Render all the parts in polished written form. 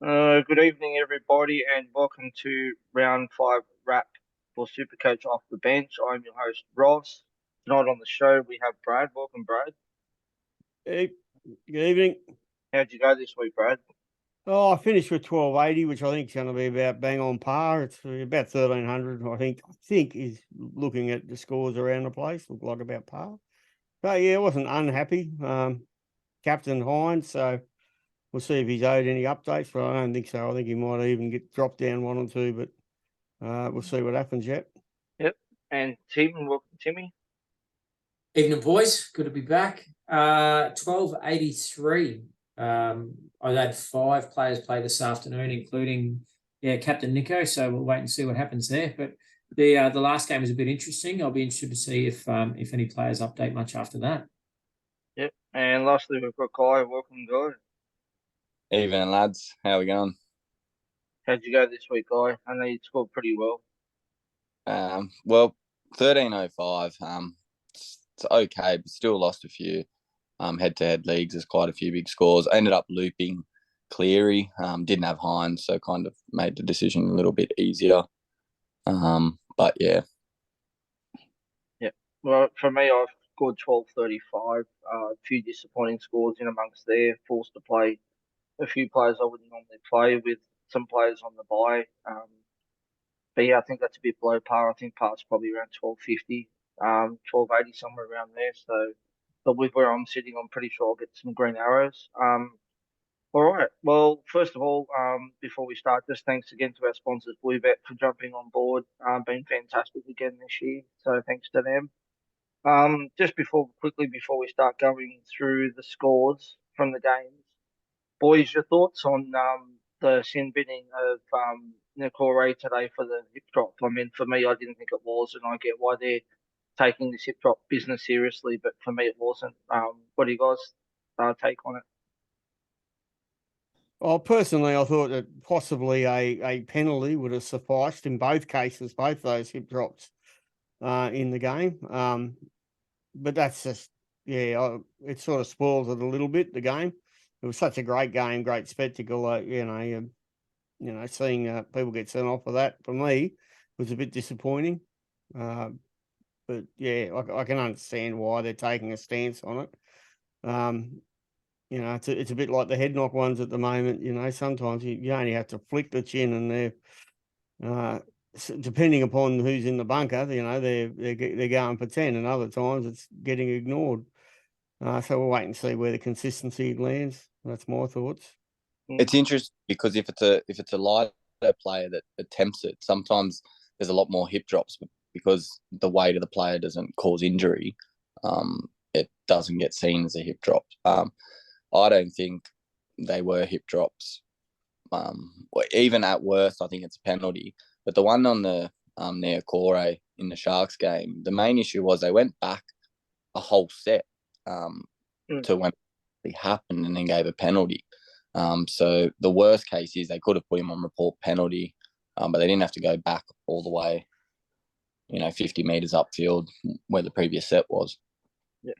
Good evening, everybody, and welcome to round five wrap for Supercoach Off the Bench. I'm your host, Ross. Tonight on the show, we have Brad. Welcome, Brad. Hey, good evening. How'd you go this week, Brad? Oh, I finished with 1280, which I think is going to be about bang on par. It's about 1300. I think is looking at the scores around the place look like about par. But yeah, I wasn't unhappy. Captain Hines, so we'll see if he's owed any updates, but I don't think so. I think he might even get dropped down one or two, but we'll see what happens yet. Yep. And Tim, welcome, Timmy. Evening, boys. Good to be back. 1283. I've had 5 players play this afternoon, including Captain Nico. So we'll wait and see what happens there. But the last game was a bit interesting. I'll be interested to see if any players update much after that. Yep. And lastly, we've got Guy. Welcome, Guy. Evening, lads. How we going? How'd you go this week, Guy? I know you scored pretty well. Well, 1305. It's okay, but still lost a few head-to-head leagues. There's quite a few big scores. I ended up looping Cleary. Didn't have Hines, so kind of made the decision a little bit easier. But yeah. Yep. Well, for me, I've scored 1235. A few disappointing scores in amongst there. Forced to play a few players I wouldn't normally play with. Some players on the bye. But yeah, I think that's a bit below par. I think par's probably around 1250, 1280, somewhere around there. So, but with where I'm sitting, I'm pretty sure I'll get some green arrows. All right. Well, first of all, before we start, just thanks again to our sponsors, Bluebet, for jumping on board. Been fantastic again this year. So thanks to them. Just before we start going through the scores from the games, boys, your thoughts on the sin binning of Nicore today for the hip drop? I mean, for me, I didn't think it was, and I get why they're taking this hip drop business seriously, but for me, it wasn't. What do you guys take on it? Well, personally, I thought that possibly a penalty would have sufficed in both cases, both those hip drops in the game. But that's just, it sort of spoils it a little bit, the game. It was such a great game, great spectacle. Seeing people get sent off for that, for me, was a bit disappointing. But yeah, I can understand why they're taking a stance on it. It's a bit like the head knock ones at the moment. Sometimes you only have to flick the chin, and they're depending upon who's in the bunker. They're going for 10, and other times it's getting ignored. So we'll wait and see where the consistency lands. That's my thoughts. It's interesting because if it's a lighter player that attempts it, sometimes there's a lot more hip drops because the weight of the player doesn't cause injury. It doesn't get seen as a hip drop. I don't think they were hip drops. Even at worst, I think it's a penalty. But the one on the Nicore in the Sharks game, the main issue was they went back a whole set to when it happened and then gave a penalty. So the worst case is they could have put him on report penalty, but they didn't have to go back all the way, 50 metres upfield where the previous set was. Yeah.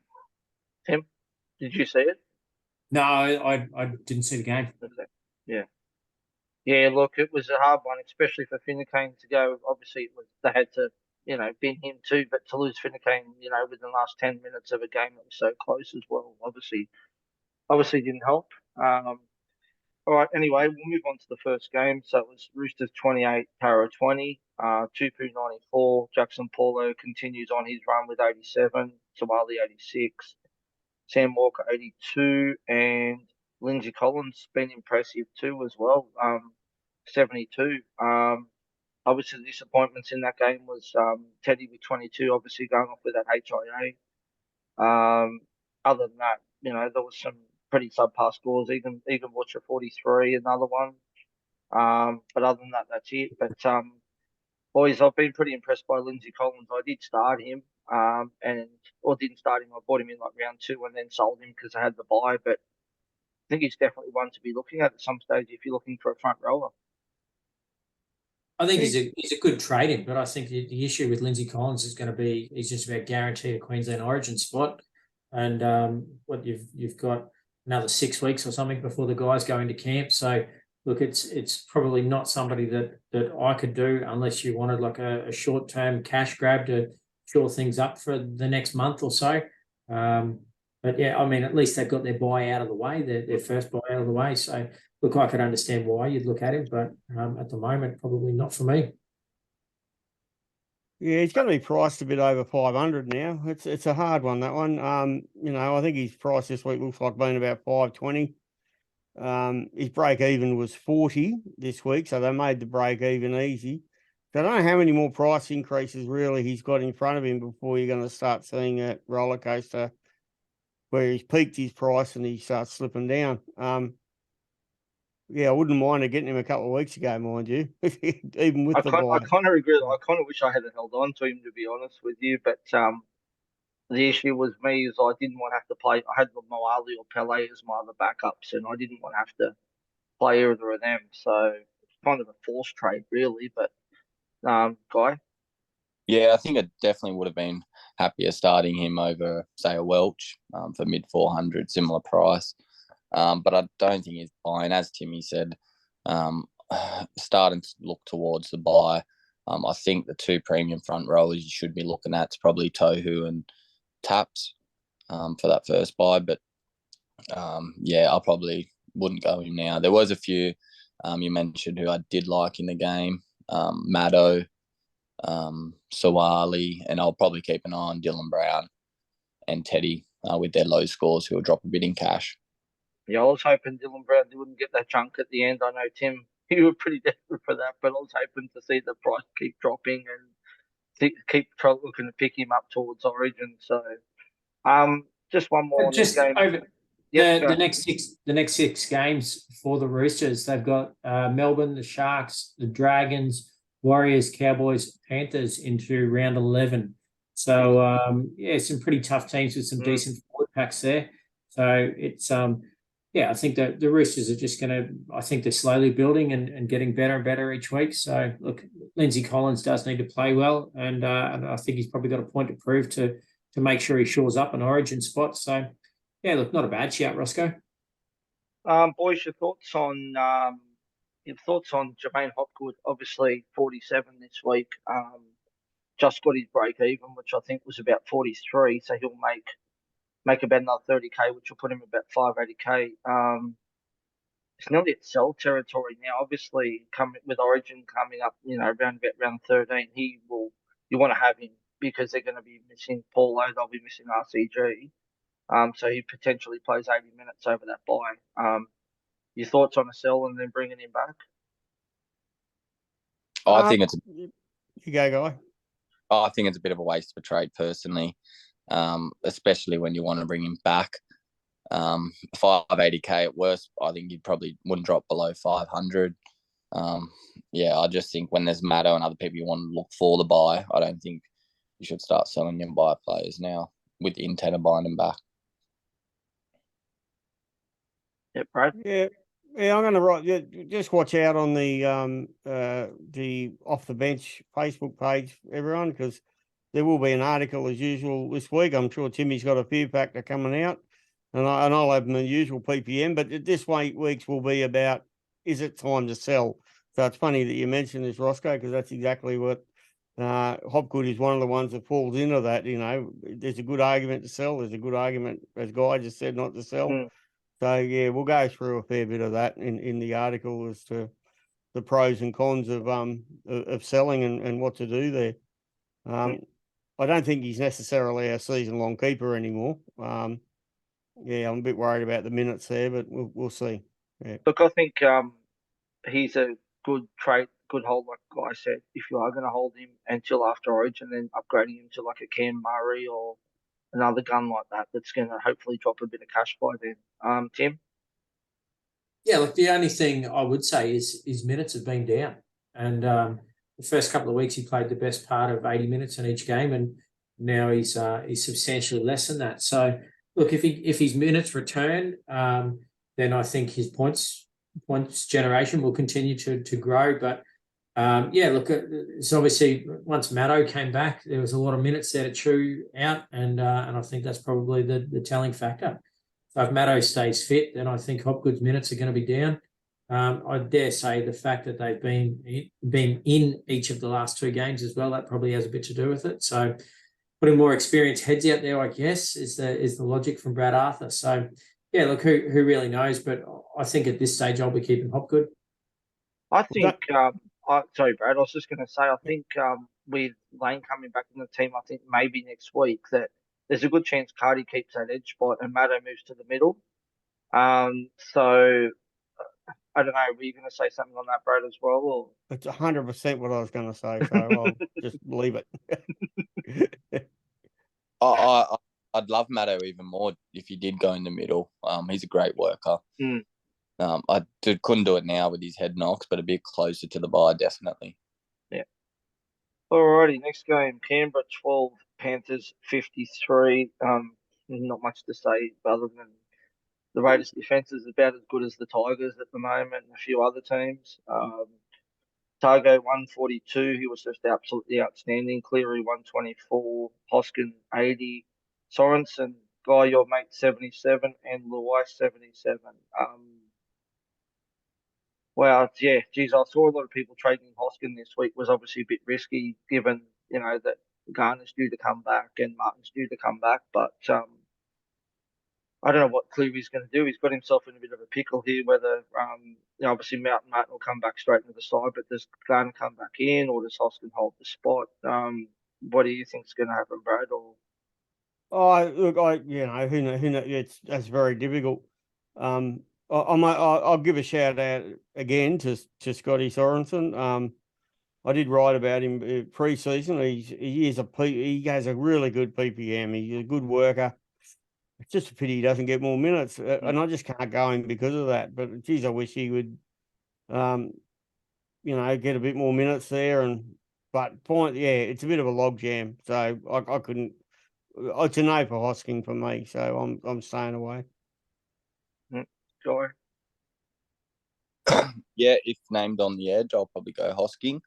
Tim, did you see it? No, I didn't see the game. Okay. Yeah. Yeah, look, it was a hard one, especially for Finucane to go. Obviously, they had to, bin him too, but to lose Finucane, within the last 10 minutes of a game that was so close as well, obviously didn't help. All right, anyway, we'll move on to the first game. So it was Roosters 28, Para 20, Tupu 94. Jackson Paulo continues on his run with 87, Somali 86, Sam Walker 82, and Lindsay Collins been impressive too as well, 72. Obviously, the disappointments in that game was Teddy with 22, obviously going off with that HIA. Other than that, there was some pretty subpar scores. Even Butcher 43, another one. But other than that, that's it. But boys, I've been pretty impressed by Lindsay Collins. I did start him, or didn't start him. I bought him in like round 2 and then sold him because I had the buy. But I think he's definitely one to be looking at some stage if you're looking for a front rower. I think he's a good trade-in, but I think the issue with Lindsay Collins is going to be he's just about guaranteed a Queensland Origin spot, and what you've got another 6 weeks or something before the guys go into camp. So look, it's probably not somebody that I could do unless you wanted like a short-term cash grab to shore things up for the next month or so. But yeah, I mean, at least they've got their buy out of the way, their first buy out of the way. So look, I could understand why you'd look at him, but at the moment, probably not for me. Yeah, he's going to be priced a bit over 500 now. It's a hard one, that one. I think his price this week looks like being about 520. His break even was 40 this week, so they made the break even easy. So I don't know how many more price increases really he's got in front of him before you're going to start seeing a roller coaster where he's peaked his price and he starts slipping down. Yeah, I wouldn't mind getting him a couple of weeks ago, mind you, even with the buy. I kind of regret. I kind of wish I had held on to him, to be honest with you. But the issue with me is I didn't want to have to play. I had Moali or Pele as my other backups, and I didn't want to have to play either of them. So it's kind of a forced trade, really. But Guy. Yeah, I think I definitely would have been happier starting him over, say, a Welch for mid 400, similar price. But I don't think he's buying. As Timmy said, starting to look towards the buy. I think the two premium front rowers you should be looking at is probably Tohu and Taps for that first buy. But yeah, I probably wouldn't go him now. There was a few you mentioned who I did like in the game. Maddo, Sawali, and I'll probably keep an eye on Dylan Brown and Teddy with their low scores who will drop a bit in cash. Yeah, I was hoping Dylan Brown wouldn't get that chunk at the end. I know, Tim, you were pretty desperate for that, but I was hoping to see the price keep dropping and keep looking to pick him up towards Origin. So, just one more on this Just game. over Yep, the next six games for the Roosters, they've got Melbourne, the Sharks, the Dragons, Warriors, Cowboys, Panthers into round 11. So yeah, some pretty tough teams with some decent forward packs there. So it's yeah, I think that the Roosters are just going to. I think they're slowly building and getting better and better each week. So look, Lindsay Collins does need to play well, and I think he's probably got a point to prove to make sure he shores up an Origin spot. So yeah, look, not a bad shout, Roscoe. boys, your thoughts on Jermaine Hopgood? Obviously, 47 this week. Just got his break even, which I think was about 43. So he'll make about another 30k, which will put him about 580k. It's nearly at sell territory now. Obviously, coming with Origin coming up, around about round 13, you want to have him because they're going to be missing Paulo, they'll be missing RCG. So he potentially plays 80 minutes over that bye. Your thoughts on a sell and then bringing him back? I think it's you go, Guy. I think it's a bit of a waste of a trade personally, especially when you want to bring him back. 580k at worst, I think you probably wouldn't drop below 500. Yeah, I just think when there's Maddo and other people you want to look for the buy, I don't think you should start selling your buy players now with the intent of buying them back. Yep, Brad. Yeah, I'm going to write. Yeah, just watch out on the off the bench Facebook page, everyone, because there will be an article as usual this week. I'm sure Timmy's got a few factor coming out, and I'll have my usual PPM. But this week's will be about, is it time to sell? So it's funny that you mentioned this, Roscoe, because that's exactly what Hopgood is one of the ones that falls into that. There's a good argument to sell. There's a good argument, as Guy just said, not to sell. So yeah, we'll go through a fair bit of that in the article as to the pros and cons of selling and what to do there. I don't think he's necessarily a season-long keeper anymore. Yeah, I'm a bit worried about the minutes there, but we'll see. Yeah. Look, I think he's a good trade, good hold, like Guy said. If you are going to hold him until after Origin, then upgrading him to like a Cam Murray or another gun like that, that's going to hopefully drop a bit of cash by then. Tim? Yeah, look, the only thing I would say is his minutes have been down. And the first couple of weeks he played the best part of 80 minutes in each game, and now he's substantially less than that. So look, if his minutes return, then I think his points generation will continue to grow. But yeah, look, it's obviously once Maddo came back, there was a lot of minutes there to chew out, and I think that's probably the telling factor. So if Maddo stays fit, then I think Hopgood's minutes are going to be down. I dare say the fact that they've been in each of the last 2 games as well, that probably has a bit to do with it. So putting more experienced heads out there, I guess, is the logic from Brad Arthur. So yeah, look, who really knows? But I think at this stage I'll be keeping Hopgood. I think, sorry, Brad, I was just going to say, I think with Lane coming back in the team, I think maybe next week that there's a good chance Cardi keeps that edge spot and Maddo moves to the middle. So I don't know, were you going to say something on that, Brad, as well? Or? It's 100% what I was going to say, so I'll just leave it. I'd love Maddo even more if he did go in the middle. He's a great worker. Mm. I couldn't do it now with his head knocks, but a bit closer to the bye, definitely. Yeah. Alrighty, next game, Canberra 12, Panthers 53. Not much to say other than the Raiders' defence is about as good as the Tigers at the moment and a few other teams. Targo 142, he was just absolutely outstanding. Cleary 124, Hoskin 80, Sorensen, Guy, your mate 77, and Luai 77. Wow, yeah, geez, I saw a lot of people trading Hoskin this week. Was obviously a bit risky given, that Garner's due to come back and Martin's due to come back, but I don't know what Cleary's going to do. He's got himself in a bit of a pickle here. Whether obviously Martin will come back straight into the side, but does Garner come back in, or does Hoskin hold the spot? What do you think's going to happen, Brad? Or Look, who knows? That's very difficult. I'll give a shout out again to Scotty Sorensen. I did write about him pre-season. He has a really good PPM. He's a good worker. It's just a pity he doesn't get more minutes, and I just can't go him because of that. But geez, I wish he would, get a bit more minutes there. It's a bit of a log jam, so I couldn't. It's a no for Hosking for me, so I'm staying away. Guy? Yeah, if named on the edge, I'll probably go Hosking.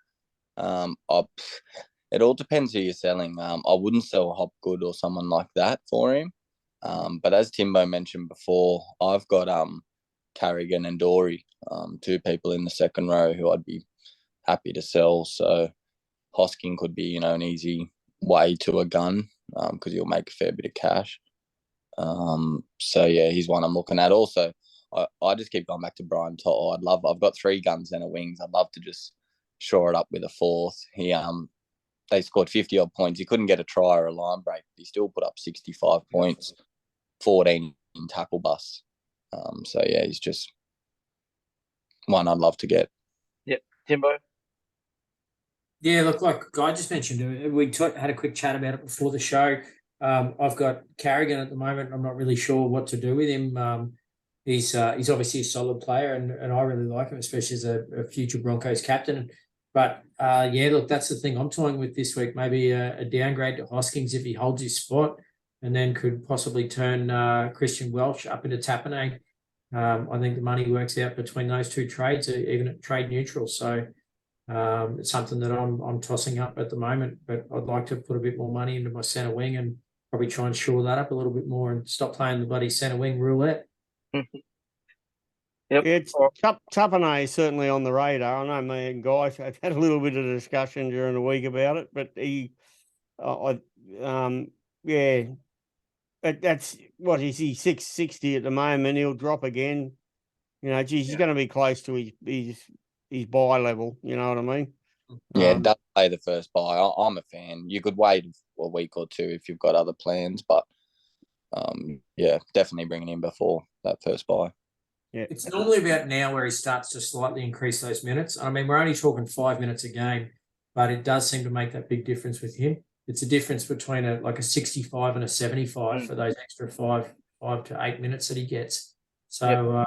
It all depends who you're selling. I wouldn't sell Hopgood or someone like that for him. But as Timbo mentioned before, I've got Carrigan and Dory, 2 people in the second row who I'd be happy to sell. So Hosking could be, an easy way to a gun because he'll make a fair bit of cash. So yeah, he's one I'm looking at. Also, I just keep going back to Brian Toto. I've got 3 guns and a wings. I'd love to just shore it up with a 4th. They scored 50 odd points. He couldn't get a try or a line break, but he still put up 65 points, 14 in tackle busts. So yeah, he's just one I'd love to get. Yep, Timbo. Yeah, look, like Guy just mentioned, we had a quick chat about it before the show. I've got Carrigan at the moment. I'm not really sure what to do with him. He's obviously a solid player, and I really like him, especially as a future Broncos captain. But look, that's the thing I'm toying with this week. Maybe a downgrade to Hoskins if he holds his spot, and then could possibly turn Christian Welch up into Tapine. I think the money works out between those 2 trades, even at trade neutral. So it's something that I'm tossing up at the moment. But I'd like to put a bit more money into my centre wing and probably try and shore that up a little bit more and stop playing the bloody centre wing roulette. Yep. It's Tapane is certainly on the radar. I know me and Guy have had a little bit of discussion during the week about it, but that's what is he 660 at the moment. He'll drop again. He's going to be close to his buy level. You know what I mean? Yeah, does play the first buy. I'm a fan. You could wait a week or 2 if you've got other plans, but definitely bringing him before that first buy. Yeah. It's normally about now where he starts to slightly increase those minutes. I mean, we're only talking 5 minutes a game, but it does seem to make that big difference with him. It's a difference between a 65 and a 75 for those extra 5 to 8 minutes that he gets. So,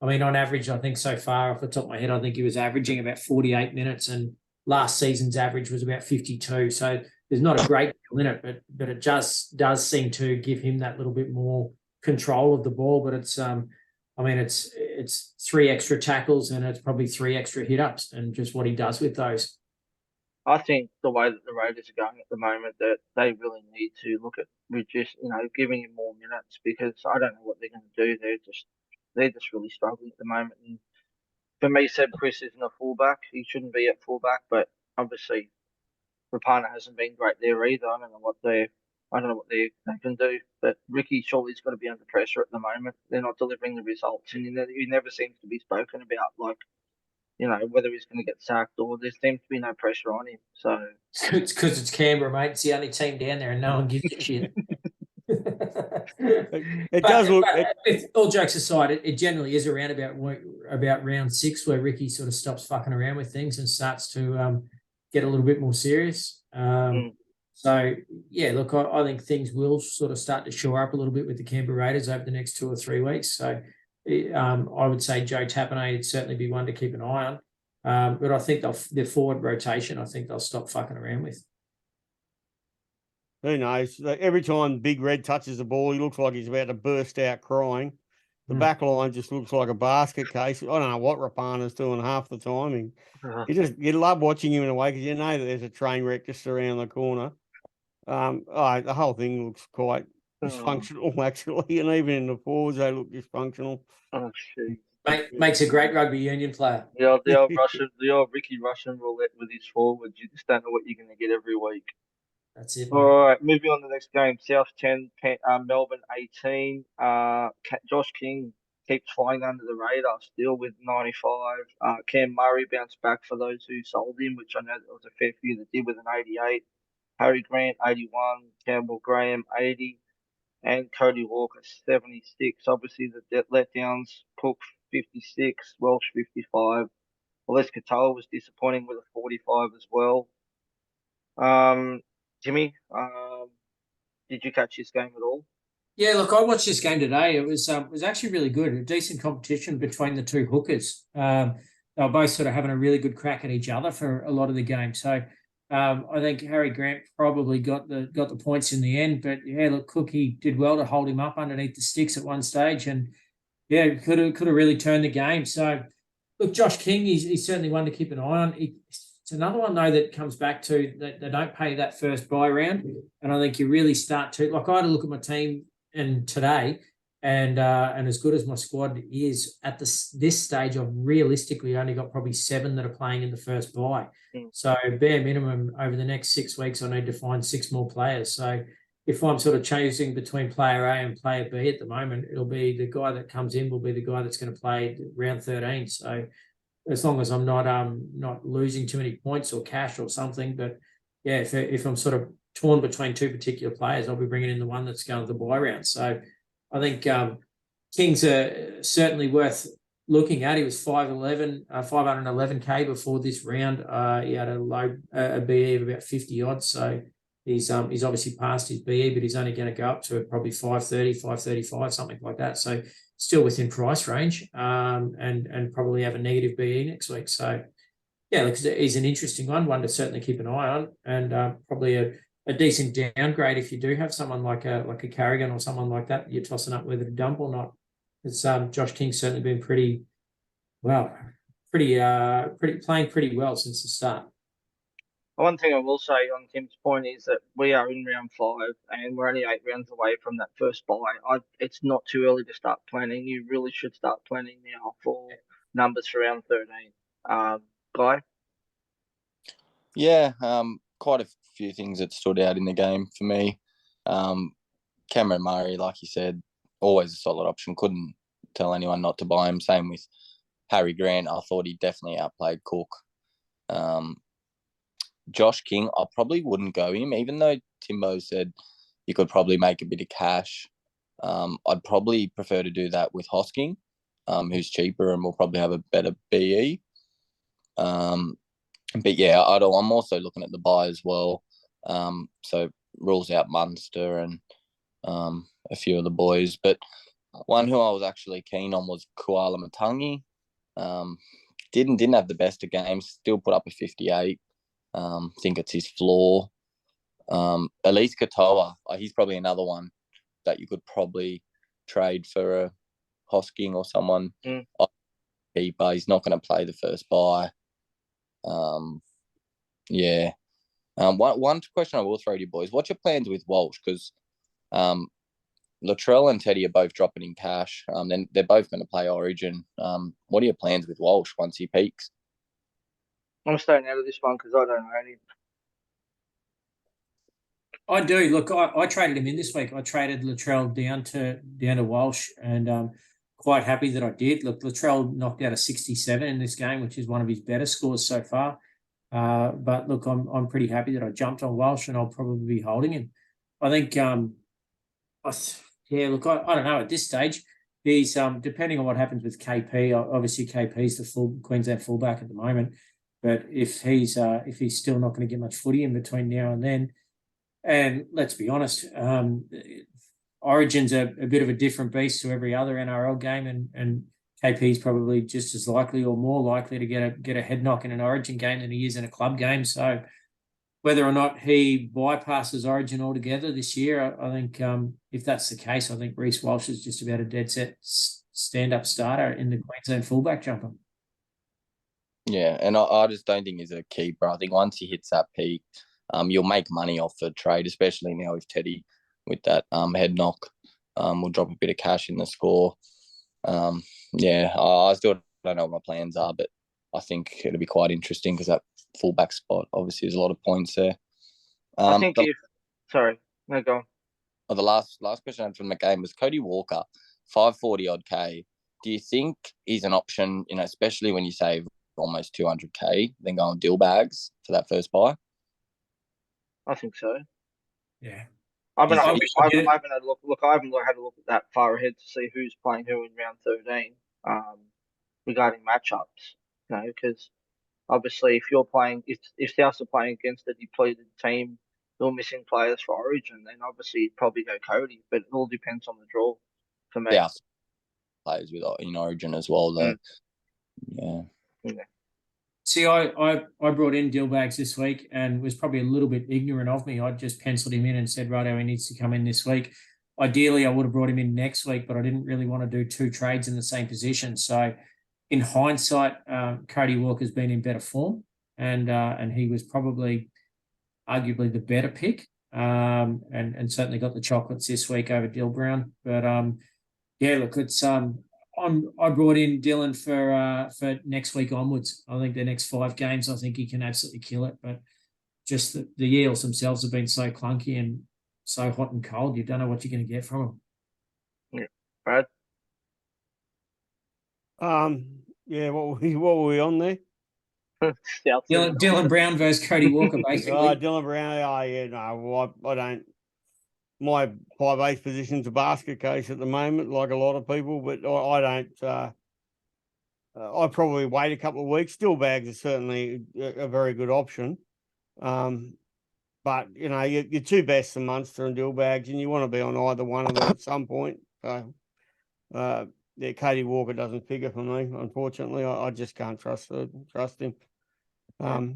I mean, on average, I think so far off the top of my head, I think he was averaging about 48 minutes, and last season's average was about 52. So there's not a great deal in it, but it just does seem to give him that little bit more control of the ball. But it's it's 3 extra tackles and it's probably 3 extra hit-ups and just what he does with those. I think the way that the Raiders are going at the moment, that they really need to look at giving him more minutes, because I don't know what they're going to do. They're just really struggling at the moment. And for me, Seb Chris isn't a fullback. He shouldn't be at fullback, but obviously Rapana hasn't been great there either. I don't know what they can do. But Ricky surely's got to be under pressure at the moment. They're not delivering the results, and he never seems to be spoken about. Like, whether he's going to get sacked or there seems to be no pressure on him. So It's because it's Canberra, mate. It's the only team down there, and no one gives a shit. It does look. All jokes aside, it generally is around about round 6 where Ricky sort of stops fucking around with things and starts to get a little bit more serious. So yeah, look, I think things will sort of start to shore up a little bit with the Canberra Raiders over the next 2 or 3 weeks. So I would say Joe Tapine would certainly be one to keep an eye on. But I think their forward rotation, I think they'll stop fucking around with. Who knows? Every time Big Red touches the ball, he looks like he's about to burst out crying. The back line just looks like a basket case. I don't know what Rapana's doing half the time. You love watching him in a way because you know that there's a train wreck just around the corner. The whole thing looks quite dysfunctional, actually, and even in the forwards they look dysfunctional. Oh shit! Makes a great rugby union player. Yeah, the old Ricky Russian roulette with his forwards. You just don't know what you're going to get every week. That's it. All right, moving on to the next game. South 10, Melbourne 18. Josh King keeps flying under the radar still with 95. Cam Murray bounced back for those who sold him, which I know there was a fair few that did with an 88. Harry Grant 81. Campbell Graham 80. And Cody Walker 76. Obviously, the letdowns. Cook 56. Welsh 55. Les Katoa was disappointing with a 45 as well. Timmy, did you catch this game at all? Yeah, look, I watched this game today. It was actually really good. A decent competition between the two hookers. They were both sort of having a really good crack at each other for a lot of the game. So I think Harry Grant probably got the points in the end. But yeah, look, Cookie did well to hold him up underneath the sticks at one stage, and yeah, could have really turned the game. So look, Josh King, he's certainly one to keep an eye on. It's another one, though, that comes back to that they don't pay that first buy round. And I think you really start to, like, I had a look at my team and today, and as good as my squad is at this stage, I've realistically only got probably 7 that are playing in the first buy. So bare minimum over the next 6 weeks, I need to find 6 more players. So if I'm sort of choosing between player A and player B at the moment, it'll be the guy that comes in will be the guy that's going to play round 13. So as long as I'm not losing too many points or cash or something. But yeah, if I'm sort of torn between 2 particular players, I'll be bringing in the one that's going to the buy round. So I think Kings are certainly worth looking at. He was 511K before this round. He had a BE of about 50 odds. So he's obviously passed his BE, but he's only going to go up to probably 530, 535, something like that. So still within price range, and probably have a negative BE next week. So yeah, look, he's an interesting one to certainly keep an eye on, and probably a decent downgrade if you do have someone like a Carrigan or someone like that you're tossing up whether to dump or not. It's Josh King's certainly been pretty playing pretty well since the start. One thing I will say on Tim's point is that we are in round 5 and we're only 8 rounds away from that first buy. It's not too early to start planning. You really should start planning now for numbers for round 13. Guy? Yeah, quite a few things that stood out in the game for me. Cameron Murray, like you said, always a solid option. Couldn't tell anyone not to buy him. Same with Harry Grant. I thought he definitely outplayed Cook. Josh King, I probably wouldn't go him, even though Timbo said you could probably make a bit of cash. I'd probably prefer to do that with Hosking, who's cheaper and will probably have a better BE. But yeah, I'm also looking at the buy as well. So rules out Munster and a few of the boys. But one who I was actually keen on was Kuala Matangi. Didn't have the best of games, still put up a 58. Think it's his floor. Elise Katoa, he's probably another one that you could probably trade for a Hosking or someone. Keeper. He's not going to play the first buy. Yeah. One question I will throw to you boys: what's your plans with Walsh? Because Latrell and Teddy are both dropping in cash. Then they're both going to play Origin. What are your plans with Walsh once he peaks? I'm staying out of this one because I don't know any. I do. Look, I traded him in this week. I traded Latrell down to Walsh, and quite happy that I did. Look, Latrell knocked out a 67 in this game, which is one of his better scores so far. But look, I'm pretty happy that I jumped on Walsh, and I'll probably be holding him. I think, look, I don't know at this stage. He's depending on what happens with KP. Obviously, KP's the Queensland fullback at the moment, but if he's still not going to get much footy in between now and then. And let's be honest, Origin's a bit of a different beast to every other NRL game, and KP's probably just as likely or more likely to get a head knock in an Origin game than he is in a club game. So whether or not he bypasses Origin altogether this year, I think if that's the case, I think Reece Walsh is just about a dead set stand-up starter in the Queensland fullback jumper. Yeah, and I just don't think he's a keeper. I think once he hits that peak, you'll make money off the trade, especially now with Teddy with that head knock. We'll drop a bit of cash in the score. I still don't know what my plans are, but I think it'll be quite interesting because that fullback spot, obviously, there's a lot of points there. I think sorry, no, go on. The last question I had from the game was Cody Walker, 540 odd K. Do you think he's an option, especially when you save almost 200K, then go on deal bags for that first buy? I think so. Yeah. I haven't had a look. Look, I haven't had a look at that far ahead to see who's playing who in round 13 regarding matchups. Because obviously, if you're playing, if Souths are playing against a depleted team, they're missing players for Origin, then obviously you'd probably go Cody. But it all depends on the draw for me. Yeah, players in Origin as well, though. Yeah. See, I brought in Dillbags this week and was probably a little bit ignorant of me. I just penciled him in and said, righto, he needs to come in this week. Ideally, I would have brought him in next week, but I didn't really want to do two trades in the same position. So in hindsight, Cody Walker's been in better form and he was probably arguably the better pick and certainly got the chocolates this week over Dill Brown. But look, it's I brought in Dylan for next week onwards. I think the next 5 games, I think he can absolutely kill it. But just the Eels themselves have been so clunky and so hot and cold, you don't know what you're going to get from them. Yeah, Brad. What were we on there? Dylan Brown versus Cody Walker, basically. Dylan Brown. I don't. My 5/8 position's a basket case at the moment, like a lot of people, but I don't. I'd probably wait a couple of weeks. Still bags are certainly a very good option. But your two best are Munster and Dillbags, and you want to be on either one of them at some point. So, Cody Walker doesn't figure for me, unfortunately. I just can't trust him. I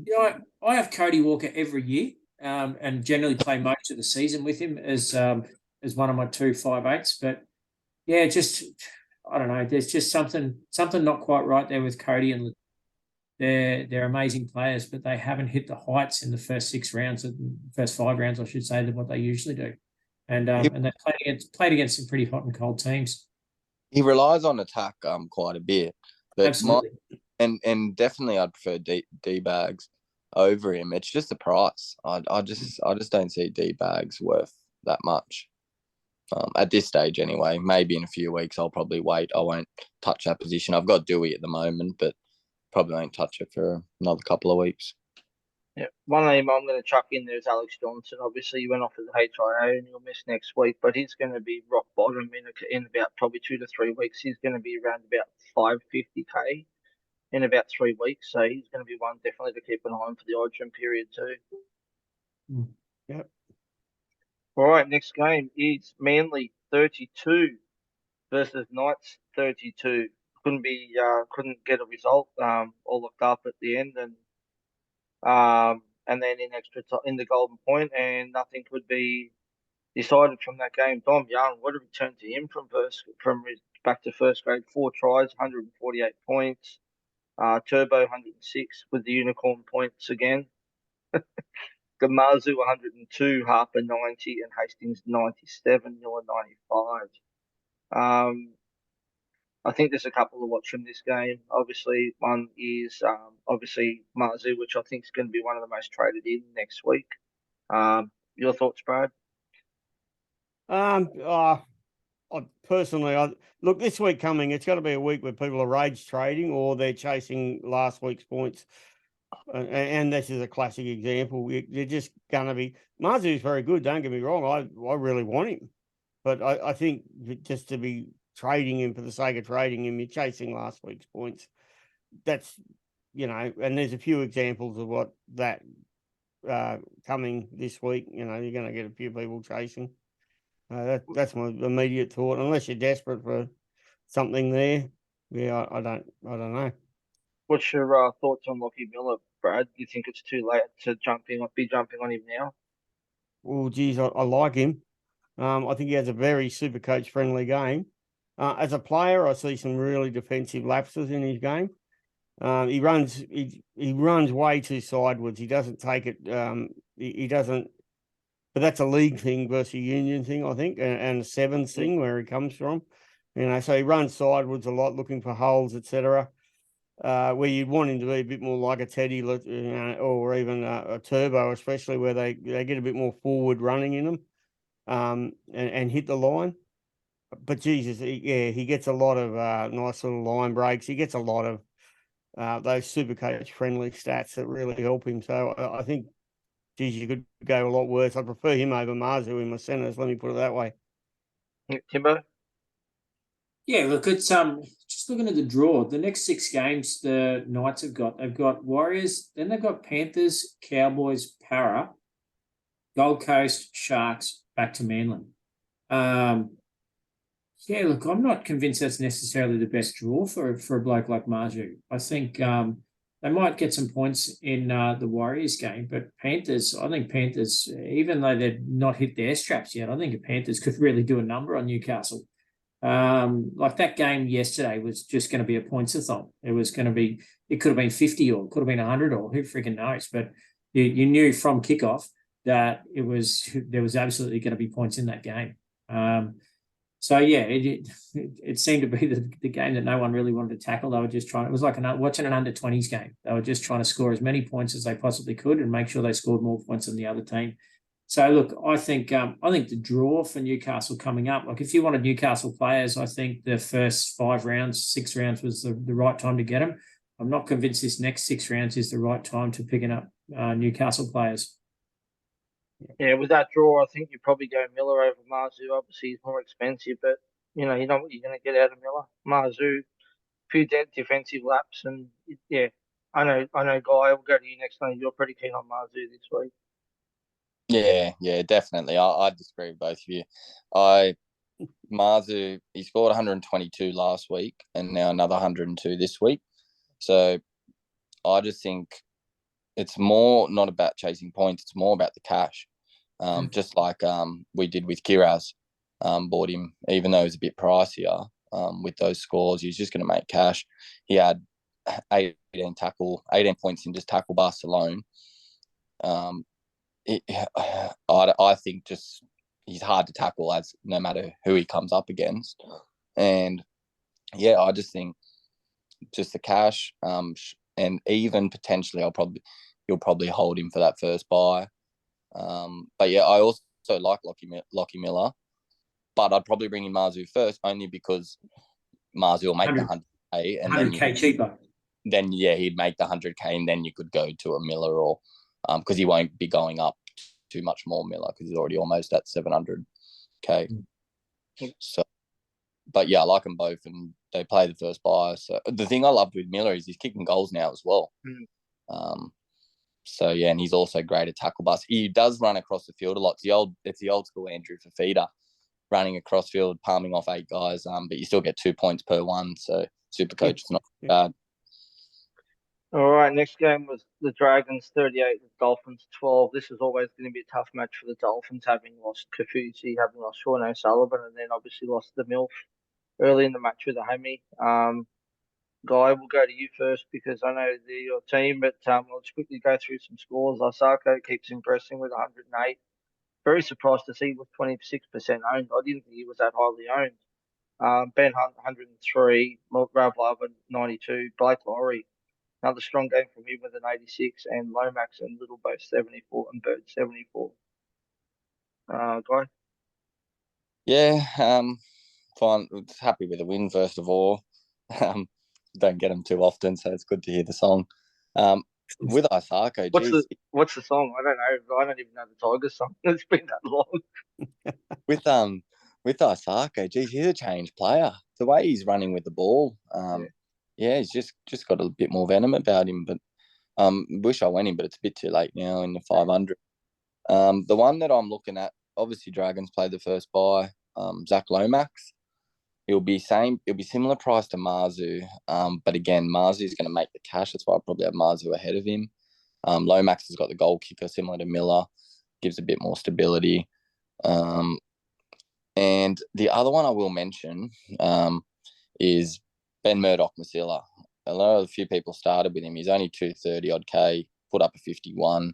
have Cody Walker every year. And generally play most of the season with him as one of my 2 5/8s. But just I don't know. There's just something not quite right there with Cody, and they're amazing players, but they haven't hit the heights in the first 6 rounds, first 5 rounds, I should say, than what they usually do. And they played against some pretty hot and cold teams. He relies on attack quite a bit, but absolutely, and definitely I'd prefer D bags over him. It's just the price. I just don't see D bags worth that much at this stage anyway. Maybe in a few weeks I'll probably wait. I won't touch that position. I've got Dewey at the moment, but probably won't touch it for another couple of weeks. Yeah, one name I'm going to chuck in there is Alex Johnson. Obviously, he went off with the HIA and he'll miss next week, but he's going to be rock bottom in about probably 2 to 3 weeks. He's going to be around about 550K. In about 3 weeks, so he's going to be one definitely to keep an eye on for the Origin period too. Yep. All right, next game is Manly 32 versus Knights 32. Couldn't get a result. All looked up at the end, and then in the golden point, and nothing could be decided from that game. Dom Young, what a return to him from back to first grade. 4 tries, 148 points. Turbo 106 with the unicorn points again. The Marzu 102, Harper 90, and Hastings 97, Miller 95. I think there's a couple to watch from this game. Obviously, one is obviously Marzu, which I think is going to be one of the most traded in next week. Your thoughts, Brad? Personally, look, this week coming, it's got to be a week where people are rage trading or they're chasing last week's points. And this is a classic example. You're just going to be. Marzu's very good, don't get me wrong. I really want him. But I think just to be trading him for the sake of trading him, you're chasing last week's points. That's, and there's a few examples of what that coming this week. You're going to get a few people chasing. That's my immediate thought. Unless you're desperate for something there, yeah, I don't know. What's your thoughts on Lockie Miller, Brad? Do you think it's too late to be jumping on him now? Well, geez, I like him. I think he has a very super coach friendly game. As a player, I see some really defensive lapses in his game. He runs way too sideways. He doesn't take it. He doesn't. But that's a league thing versus a union thing, I think, and a sevens thing where he comes from. So he runs sideways a lot, looking for holes, etc. Where you'd want him to be a bit more like a Teddy, or even a Turbo, especially where they get a bit more forward running in them, and hit the line. But Jesus, he gets a lot of nice little line breaks. He gets a lot of those super coach friendly stats that really help him. So I think, geez, you could go a lot worse. I prefer him over Marzu in my centres. Let me put it that way. Timbo? Yeah, look, it's just looking at the draw. The next 6 games the Knights they've got Warriors, then they've got Panthers, Cowboys, Para, Gold Coast, Sharks, back to Manly. Yeah, look, I'm not convinced that's necessarily the best draw for a bloke like Marju. I think they might get some points in the Warriors game, but I think Panthers, even though they've not hit their straps yet, I think the Panthers could really do a number on Newcastle. Like that game yesterday was just going to be a points-a-thon. It could have been 50 or it could have been 100 or who freaking knows, but you knew from kickoff that there was absolutely going to be points in that game. So yeah, it seemed to be the game that no one really wanted to tackle. They were just trying. It was like watching an under-20s game. They were just trying to score as many points as they possibly could and make sure they scored more points than the other team. So look, I think the draw for Newcastle coming up. Like if you wanted Newcastle players, I think the first 5 rounds, 6 rounds was the right time to get them. I'm not convinced this next 6 rounds is the right time to picking up Newcastle players. Yeah, with that draw, I think you probably go Miller over Marzu. Obviously, he's more expensive, but you know what you're going to get out of Miller. Marzu, few defensive laps, and yeah, I know, Guy. I'll go to you next time. You're pretty keen on Marzu this week. Yeah, definitely. I disagree with both of you. Marzu, he scored 122 last week and now another 102 this week. So I just think it's more not about chasing points. It's more about the cash. Just like we did with Kiraz, bought him, even though it was a bit pricier with those scores, he's just going to make cash. He had 18 points in just tackle busts alone. I think just he's hard to tackle as no matter who he comes up against. And yeah, I just think just the cash, and even potentially you'll probably hold him for that first buy. But yeah, I also like Lockie Miller, but I'd probably bring in Marzu first only because Marzu will make the 100K and 100K cheaper. Then yeah, he'd make the 100K and then you could go to a Miller or because he won't be going up too much more Miller because he's already almost at 700K. So, but yeah, I like them both and they play the first buy. So the thing I loved with Miller is he's kicking goals now as well. So yeah, and he's also great at tackle bust. He does run across the field a lot. It's the old school Andrew Fafita running across field, palming off 8 guys. But you still get 2 points per one. So super coach is not bad. All right, next game was the Dragons 38, the Dolphins 12. This is always going to be a tough match for the Dolphins, having lost Kafusi, having lost Sean O'Sullivan, and then obviously lost the MILF early in the match with the homie. Guy, we'll go to you first because I know they're your team, but I'll just quickly go through some scores. Osako keeps impressing with 108. Very surprised to see he was 26% owned. I didn't think he was that highly owned. Ben Hunt, 103, Rav Love, 92, Blake Laurie, another strong game from him with an 86, and Lomax and Little both 74 and Bird 74. Guy? Yeah, fine. Happy with the win, first of all. Don't get them too often, so it's good to hear the song. With Osako, What's the song? I don't know. I don't even know the Tigers song. It's been that long. with Osako, geez, he's a changed player. The way he's running with the ball, yeah, he's just got a bit more venom about him. But wish I went in, but it's a bit too late now in the 500. The one that I'm looking at, obviously Dragons played the first bye. Zach Lomax. It'll be similar price to Marzu, but again, Marzu is going to make the cash. That's why I probably have Marzu ahead of him. Lomax has got the goal kicker similar to Miller, gives a bit more stability. And the other one I will mention is Ben Murdoch-Masila. I know a few people started with him. He's only 230 odd K, put up a 51.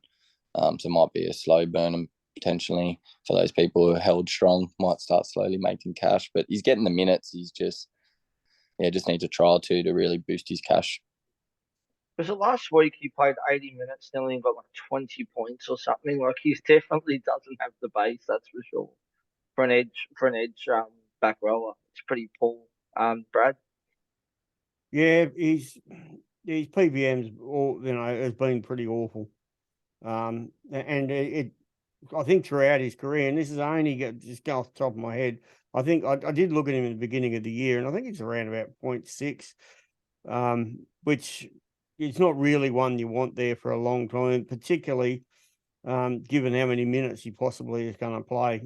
So it might be a slow burn potentially for those people who are held strong, might start slowly making cash. But he's getting the minutes. He's just needs a trial to really boost his cash. Was it last week he played 80 minutes, nearly and got like 20 points or something? Like he definitely doesn't have the base, that's for sure. For an edge back rower, it's pretty poor. Brad. Yeah, his PPM's has been pretty awful. And I think throughout his career, and this is only just go off the top of my head, I think I did look at him in the beginning of the year, and I think he's around about 0.6, which is not really one you want there for a long time, particularly given how many minutes he possibly is going to play.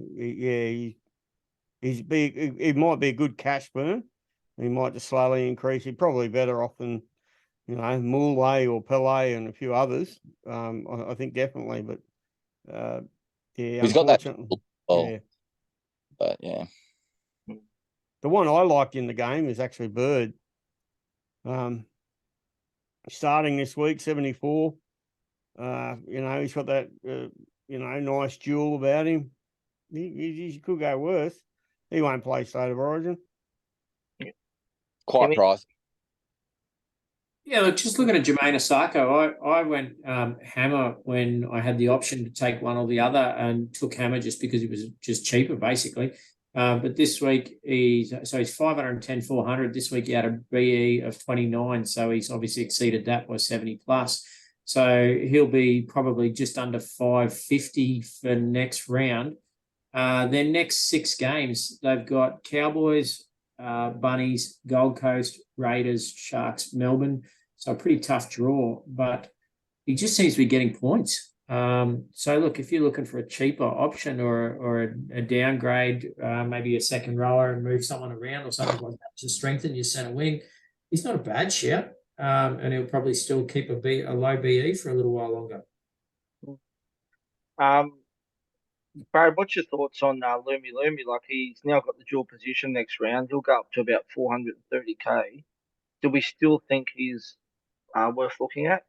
It might be a good cash burn. He might just slowly increase. He's probably better off than Moulay or Pele and a few others. I think definitely, but yeah, he's got that. Yeah. But yeah, the one I liked in the game is actually Bird. Starting this week, 74. He's got that nice jewel about him. He could go worse. He won't play State of Origin. Quite pricey. Yeah, look, just looking at Jermaine Osako, I went hammer when I had the option to take one or the other and took hammer just because it was just cheaper, basically. But this week, he's 510, 400. This week, he had a BE of 29, so he's obviously exceeded that by 70 plus. So he'll be probably just under 550 for next round. Their next 6 games, they've got Cowboys, Bunnies, Gold Coast, Raiders, Sharks, Melbourne. So a pretty tough draw, but he just seems to be getting points. So look, if you're looking for a cheaper option or a downgrade, maybe a second rower and move someone around or something like that to strengthen your centre wing, he's not a bad shout. And he'll probably still keep a low BE for a little while longer. Brad, what's your thoughts on Lumi? Like he's now got the dual position next round. He'll go up to about 430k. Do we still think he's worth looking at?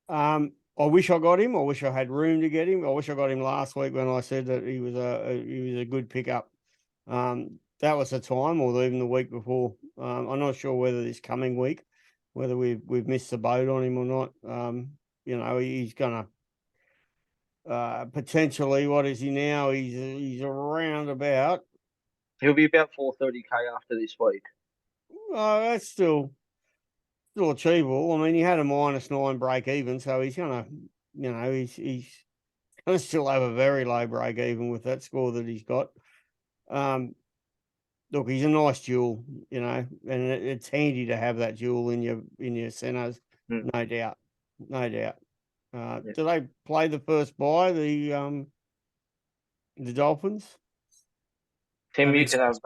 I wish I got him. I wish I had room to get him. I wish I got him last week when I said that he was a good pickup. That was the time, or even the week before. I'm not sure whether this coming week, whether we've missed the boat on him or not. He's gonna potentially. What is he now? He's around about. He'll be about 430k after this week. Oh, that's still achievable. I mean, he had a -9 break even, so he's gonna, he's gonna still have a very low break even with that score that he's got. Look, he's a nice jewel, and it's handy to have that jewel in your centres, no doubt. Do they play the first bye, the Dolphins? Tim, you can have.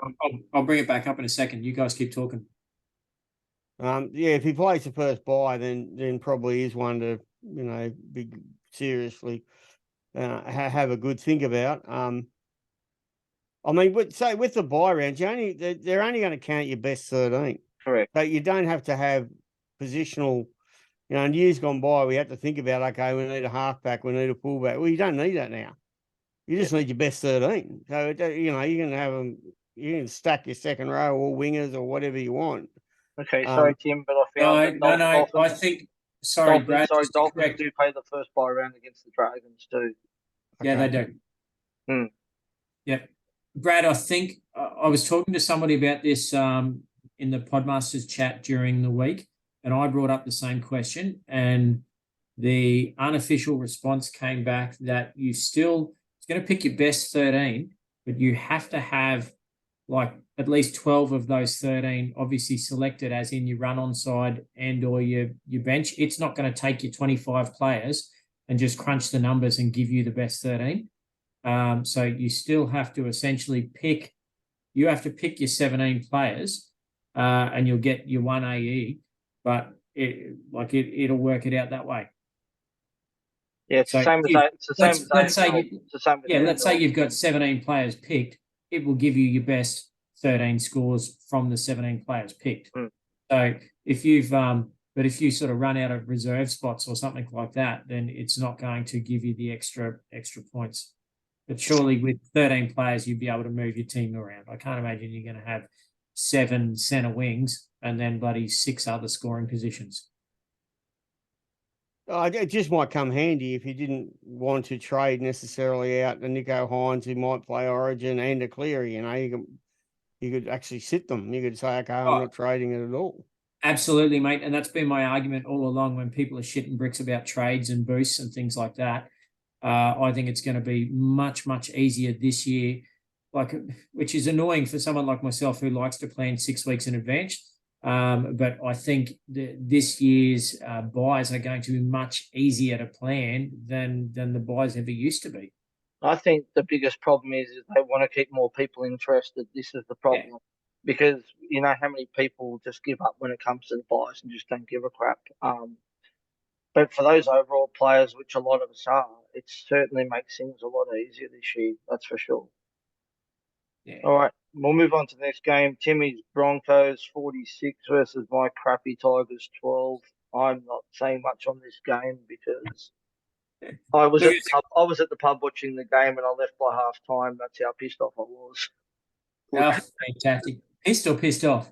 I'll bring it back up in a second. You guys keep talking. If he plays the first bye, then probably is one to be seriously have a good think about. I mean, say with the bye round, they're only going to count your best 13. Correct. So you don't have to have positional. In years gone by, we had to think about, okay, we need a halfback, we need a fullback. Well, you don't need that now. You just need your best 13. So, you can have them, you can stack your second row or wingers or whatever you want. Okay, sorry, Tim, but I found No, that no. I think. Sorry, Brad. just to Dolphins correct- do play the first bye round against the Dragons too. Yeah, Okay. they do. Hmm. Yep. Brad, I think I was talking to somebody about this in the Podmasters chat during the week, and I brought up the same question, and the unofficial response came back that it's going to pick your best 13, but you have to have like at least 12 of those 13 obviously selected as in your run on side and or your bench. It's not going to take your 25 players and just crunch the numbers and give you the best 13. So you still have to essentially pick your 17 players and you'll get your 1 AE, but it'll work it out that way. Yeah, it's the same as let's say let's say you've got 17 players picked, it will give you your best 13 scores from the 17 players picked. Mm. So if you sort of run out of reserve spots or something like that, then it's not going to give you the extra points. But surely with 13 players, you'd be able to move your team around. I can't imagine you're going to have 7 centre wings and then bloody 6 other scoring positions. It just might come handy if you didn't want to trade necessarily out the Nico Hines, who might play Origin, and a Cleary. You could actually sit them. You could say, okay, I'm not trading it at all. Absolutely, mate. And that's been my argument all along when people are shitting bricks about trades and boosts and things like that. I think it's going to be much, much easier this year, which is annoying for someone like myself who likes to plan 6 weeks in advance. But I think this year's buys are going to be much easier to plan than the buys ever used to be. I think the biggest problem is they want to keep more people interested. This is the problem. Yeah. Because you know how many people just give up when it comes to the buys and just don't give a crap. But for those overall players, which a lot of us are, it certainly makes things a lot easier this year. That's for sure. Yeah. All right, we'll move on to the next game. Timmy's Broncos 46 versus my crappy Tigers 12. I'm not saying much on this game because I was at the pub watching the game and I left by half time. That's how pissed off I was. Oh, fantastic. Pissed off.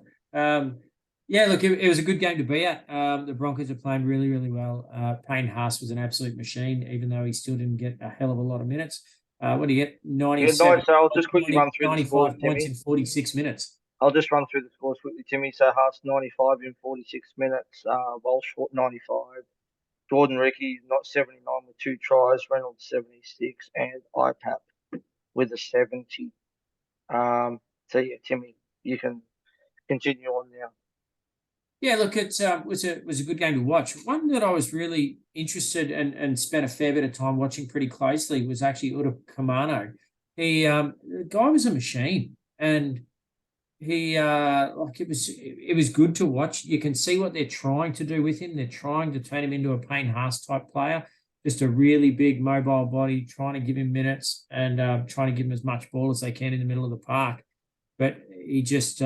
Yeah, look, it was a good game to be at. The Broncos are playing really, really well. Payne Haas was an absolute machine, even though he still didn't get a hell of a lot of minutes. What do you get? 97. Yeah, nice. I'll just quickly run through 95 the scores, points Timmy. in 46 minutes. I'll just run through the scores quickly, Timmy. So Haas 95 in 46 minutes. Walsh 95. Jordan Ricky not 79 with 2 tries. Reynolds 76 and IPAP with a 70. So yeah, Timmy, you can continue on now. Yeah, look, it was a good game to watch. One that I was really interested and spent a fair bit of time watching pretty closely was actually Uda Kamano. The guy was a machine, and he it was good to watch. You can see what they're trying to do with him. They're trying to turn him into a Payne Haas type player, just a really big mobile body, trying to give him minutes and trying to give him as much ball as they can in the middle of the park. But he just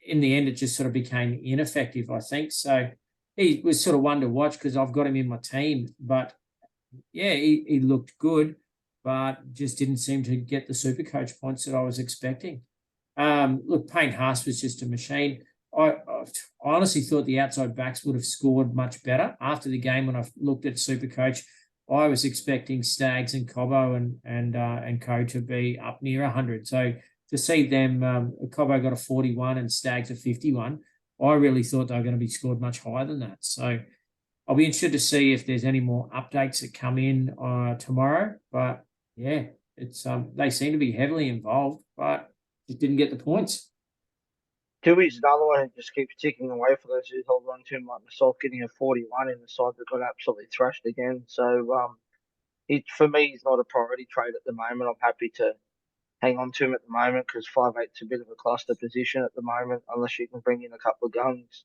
in the end, it just sort of became ineffective, I think. So he was sort of one to watch because I've got him in my team. But yeah, he looked good, but just didn't seem to get the super coach points that I was expecting. Look, Payne Haas was just a machine. I honestly thought the outside backs would have scored much better after the game. When I looked at Supercoach, I was expecting Staggs and Cobbo and Co to be up near 100. So to see them, Cobbo got a 41 and Staggs a 51. I really thought they were going to be scored much higher than that. So I'll be interested to see if there's any more updates that come in tomorrow. But yeah, it's they seem to be heavily involved, but just didn't get the points. Tui's another one who just keeps ticking away for those who hold on to him, like myself, getting a 41 in the side that got absolutely thrashed again. So for me, he's not a priority trade at the moment. I'm happy to hang on to him at the moment because 5'8's a bit of a cluster position at the moment, unless you can bring in a couple of guns.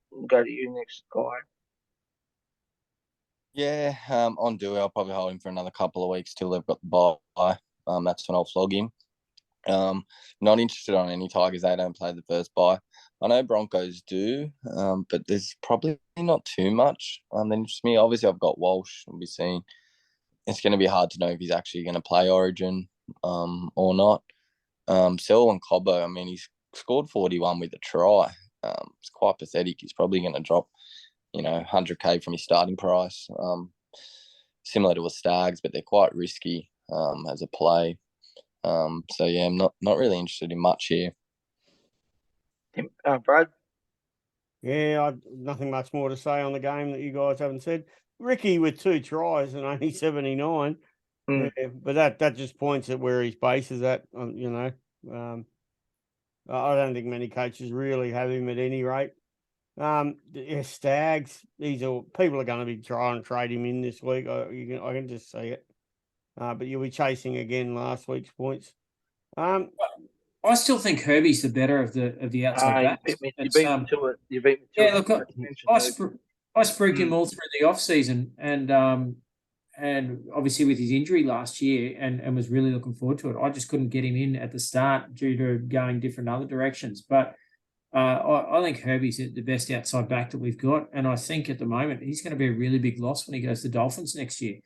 We'll go to you next, guy. Yeah, on Dewey, I'll probably hold him for another couple of weeks till they've got the bye. That's when I'll flog him. Not interested on any Tigers. They don't play the first bye. I know Broncos do, but there's probably not too much that interests me. Obviously, I've got Walsh. We'll be seeing. It's going to be hard to know if he's actually going to play Origin or not. Selwyn Cobbo, I mean, he's scored 41 with a try. It's quite pathetic. He's probably going to drop, 100K from his starting price. Similar to a Stags, but they're quite risky as a play. So yeah, I'm not really interested in much here. Brad? Yeah, nothing much more to say on the game that you guys haven't said. Ricky with 2 tries and only 79. Mm. Yeah, but that just points at where his base is at. I don't think many coaches really have him at any rate. Stags. People are going to be trying to trade him in this week. I can just see it. But you'll be chasing again last week's points. I still think Herbie's the better of the outside backs. You beat me to it. You beat me to it. Yeah, look, I spooked him all through the off season, and obviously with his injury last year, and was really looking forward to it. I just couldn't get him in at the start due to going different other directions. But I think Herbie's the best outside back that we've got, and I think at the moment he's going to be a really big loss when he goes to Dolphins next year.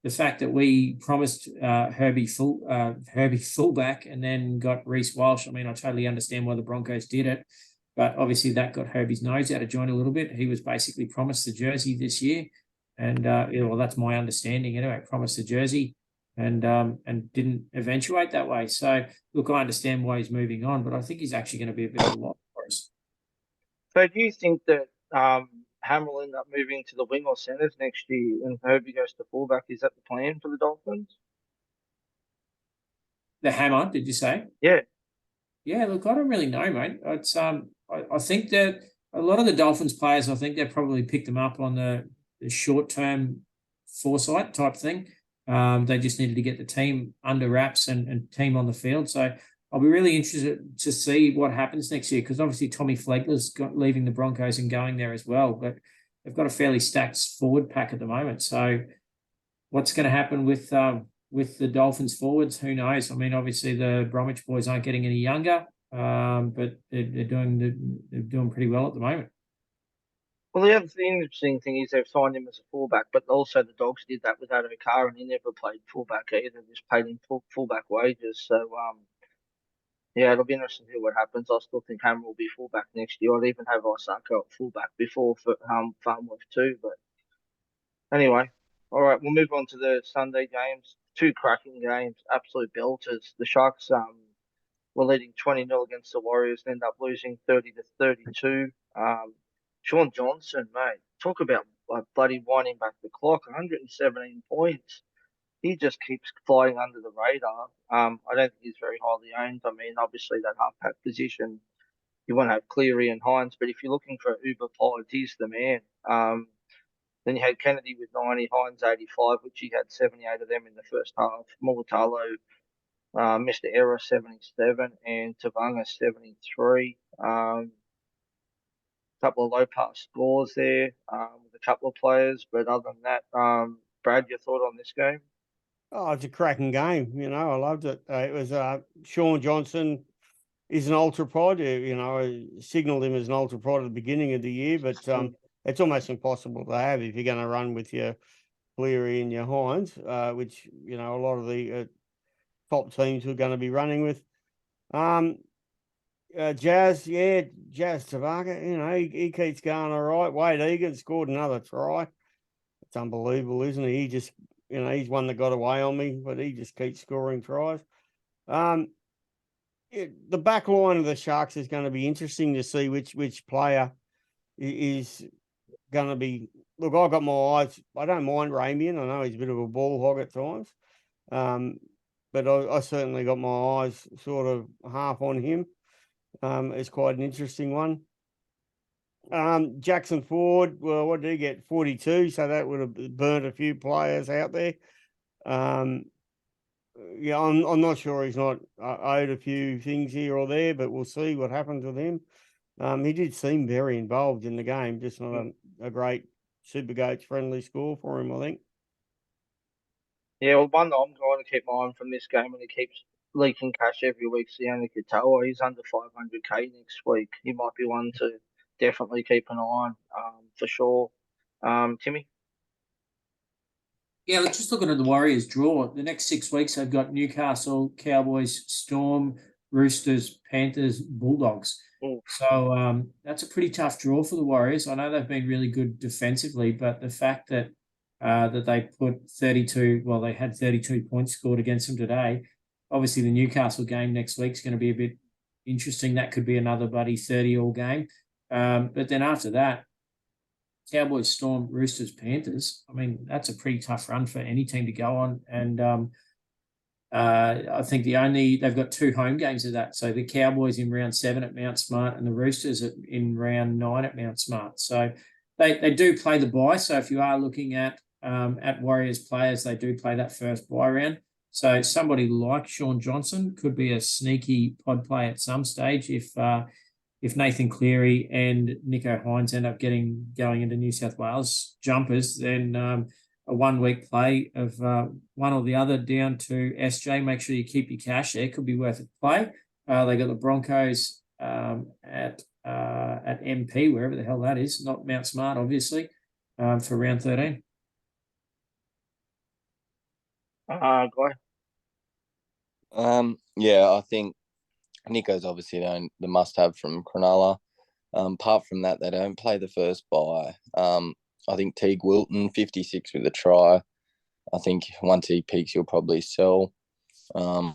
The fact that we promised Herbie fullback and then got Reece Walsh. I mean, I totally understand why the Broncos did it, but obviously that got Herbie's nose out of joint a little bit. He was basically promised the jersey this year, and well, that's my understanding anyway. Promised the jersey, and didn't eventuate that way. So look, I understand why he's moving on, but I think he's actually going to be a bit of a loss for us. So do you think that Hammer will end up moving to the wing or centres next year and Herbie goes to fullback? Is that the plan for the Dolphins? The Hammer, did you say? Yeah. Yeah, look, I don't really know, mate. It's I think that a lot of the Dolphins players, I think they probably picked them up on the short-term foresight type thing. They just needed to get the team under wraps and team on the field. So I'll be really interested to see what happens next year, because obviously Tommy Flegler's leaving the Broncos and going there as well, but they've got a fairly stacked forward pack at the moment. So what's going to happen with the Dolphins forwards? Who knows? I mean, obviously the Bromwich boys aren't getting any younger, but they're doing pretty well at the moment. Well, the other interesting thing is they've signed him as a fullback, but also the Dogs did that with Adokar, and he never played fullback either. Just paid him fullback wages. So yeah, it'll be interesting to see what happens. I still think Hammer will be fullback next year. I'd even have Osako at fullback before for Farmworth too. But anyway, all right, we'll move on to the Sunday games. 2 cracking games, absolute belters. The Sharks were leading 20-0 against the Warriors and end up losing 30-32. Sean Johnson, mate, talk about bloody winding back the clock. 117 points. He just keeps flying under the radar. I don't think he's very highly owned. I mean, obviously that half-back position, you want to have Cleary and Hines, but if you're looking for Uber pilot, he's the man. Then you had Kennedy with 90, Hines 85, which he had 78 of them in the first half. Mulatalo, Mr. Error 77, and Tavanga 73. Couple of low pass scores there with a couple of players, but other than that, Brad, your thought on this game? Oh, it's a cracking game. I loved it. It was Sean Johnson is an ultra prod. I signalled him as an ultra prod at the beginning of the year, but it's almost impossible to have if you're going to run with your Cleary and your Hines, which a lot of the top teams are going to be running with. Jazz Tavaka, he keeps going all right. Wade Egan scored another try. It's unbelievable, isn't he? He just, he's one that got away on me, but he just keeps scoring tries. The back line of the Sharks is going to be interesting to see which player is going to be. Look, I've got my eyes. I don't mind Ramian. I know he's a bit of a ball hog at times, but I certainly got my eyes sort of half on him. It's quite an interesting one. Jackson Ford, well, what did he get? 42, so that would have burnt a few players out there. Yeah, I'm not sure he's not owed a few things here or there, but we'll see what happens with him. He did seem very involved in the game, just not a great Super Goats friendly score for him, I think. Yeah, well, one that I'm going to keep my eye on from this game, and he keeps leaking cash every week. Sione Katoa, he's under 500k next week. He might be one to definitely keep an eye on, for sure. Timmy? Yeah, let's just looking at the Warriors draw. The next 6 weeks, they've got Newcastle, Cowboys, Storm, Roosters, Panthers, Bulldogs. Mm. So that's a pretty tough draw for the Warriors. I know they've been really good defensively, but the fact that that they put 32, well, they had 32 points scored against them today. Obviously, the Newcastle game next week is going to be a bit interesting. That could be another bloody 30-all game. But then after that, Cowboys, Storm, Roosters, Panthers. I mean, that's a pretty tough run for any team to go on. And I think they've got 2 home games of that. So the Cowboys in round 7 at Mount Smart and the Roosters in round 9 at Mount Smart. So they do play the bye. So if you are looking at Warriors players, they do play that first bye round. So somebody like Sean Johnson could be a sneaky pod play at some stage if Nathan Cleary and Nico Hines end up going into New South Wales jumpers, then a 1 week play of one or the other down to SJ. Make sure you keep your cash there. Could be worth a play. They got the Broncos at MP, wherever the hell that is, not Mount Smart, obviously, for round 13. Guy? Yeah, I think Nico's obviously the must-have from Cronulla. Apart from that, they don't play the first bye. I think Teague Wilton, 56 with a try. I think once he peaks, he'll probably sell. I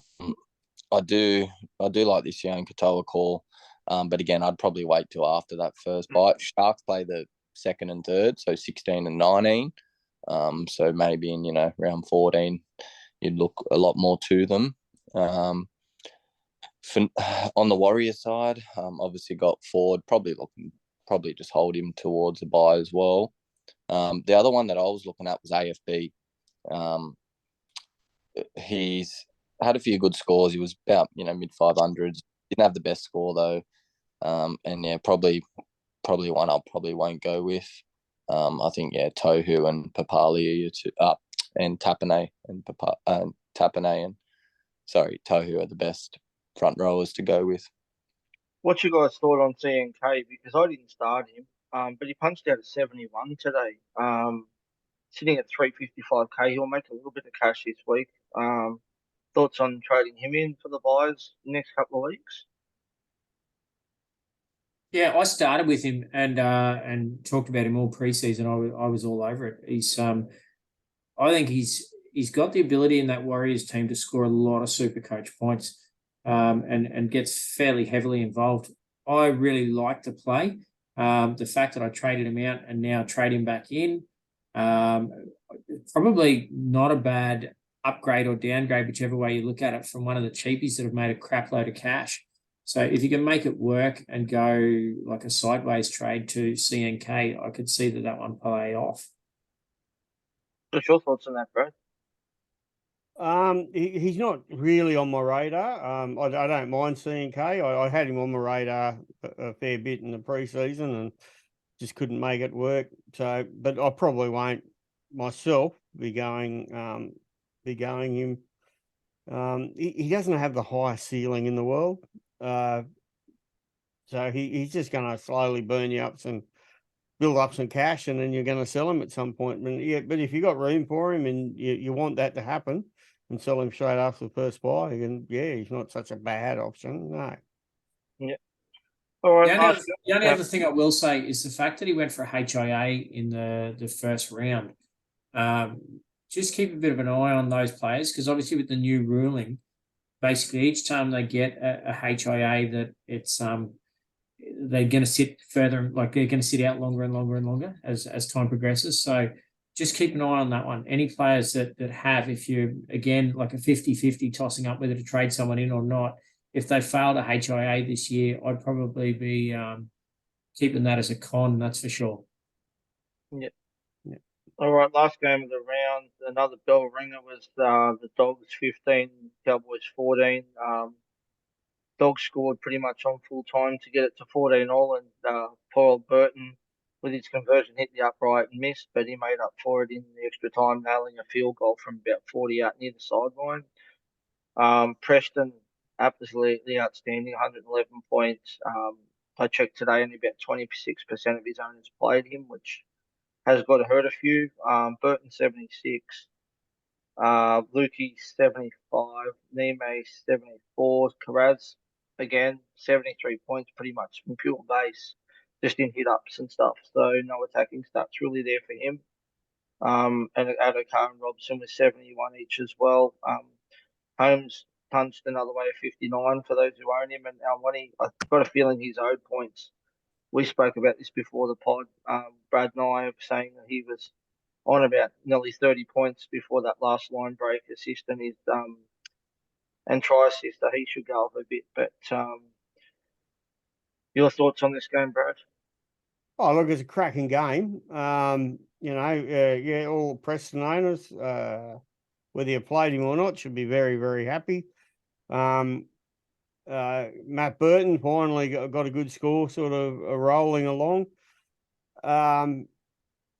do like this young Katoa call, but again, I'd probably wait till after that first bye. Sharks play the second and third, so 16 and 19. So maybe in round 14, you'd look a lot more to them. On the Warriors side, obviously got Ford, probably just hold him towards the buy as well. The other one that I was looking at was AFB. He's had a few good scores. He was about mid 500s. Didn't have the best score though, and yeah, probably one I probably won't go with. I think Tohu and Papali and Tapane and Tohu are the best front rowers to go with. What you guys thought on CNK? Because I didn't start him, but he punched out at 71 today. Sitting at 355k, he'll make a little bit of cash this week. Thoughts on trading him in for the buys next couple of weeks? Yeah, I started with him and talked about him all preseason. I was all over it. I think he's got the ability in that Warriors team to score a lot of super coach points, and gets fairly heavily involved. I really like the play. The fact that I traded him out and now trade him back in, probably not a bad upgrade or downgrade, whichever way you look at it, from one of the cheapies that have made a crap load of cash. So if you can make it work and go like a sideways trade to CNK, I could see that one play off. What's your thoughts on that, bro? He's not really on my radar. I don't mind CNK. I had him on my radar a fair bit in the preseason and just couldn't make it work. So, but I probably won't myself be going him. He doesn't have the highest ceiling in the world. So he's just going to slowly build up some cash, and then you're going to sell him at some point. But if you got room for him and you want that to happen and sell him straight after the first buy, and he's not such a bad option. No. Yeah. All right. The only other thing I will say is the fact that he went for a HIA in the first round. Just keep a bit of an eye on those players, because obviously with the new ruling, basically each time they get a HIA, that it's they're going to sit further, like they're going to sit out longer and longer and longer as time progresses. So just keep an eye on that one. Any players that have, if you're, again, like a 50-50 tossing up whether to trade someone in or not, if they failed a HIA this year, I'd probably be keeping that as a con, that's for sure. Yeah. All right, last game of the round, another bell ringer was the Dogs 15, Cowboys 14. Dogs scored pretty much on full time to get it to 14-all, and poor old Burton, with his conversion, hit the upright and missed, but he made up for it in the extra time, nailing a field goal from about 40 out near the sideline. Preston, absolutely outstanding, 111 points. I checked today, only about 26% of his owners played him, which has got to hurt a few. Burton 76, Lukey 75, Nime 74, Karaz again 73 points, pretty much from pure base, just in hit ups and stuff. So no attacking stats really there for him. And Adokar and Robson with 71 each as well. Holmes punched another way of 59 for those who own him, and Alwani, I've got a feeling he's owed points. We spoke about this before the pod. Brad and I were saying that he was on about nearly 30 points before that last line break assist and his and try assist, so he should go up a bit. But your thoughts on this game, Brad? Oh, look, it's a cracking game. Yeah, all Preston owners, whether you played him or not, should be very, very happy. Matt Burton finally got a good score, sort of rolling along.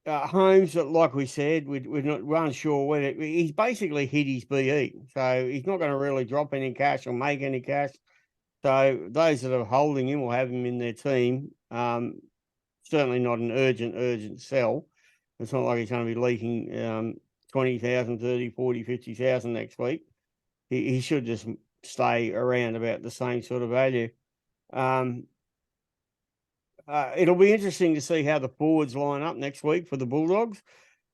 Holmes, like we said, we're unsure whether he's basically hit his BE, so he's not going to really drop any cash or make any cash. So those that are holding him will have him in their team. Certainly not an urgent sell. It's not like he's going to be leaking 20,000, 30, 40, 50,000 next week. He should just stay around about the same sort of value. It'll be interesting to see how the forwards line up next week for the Bulldogs.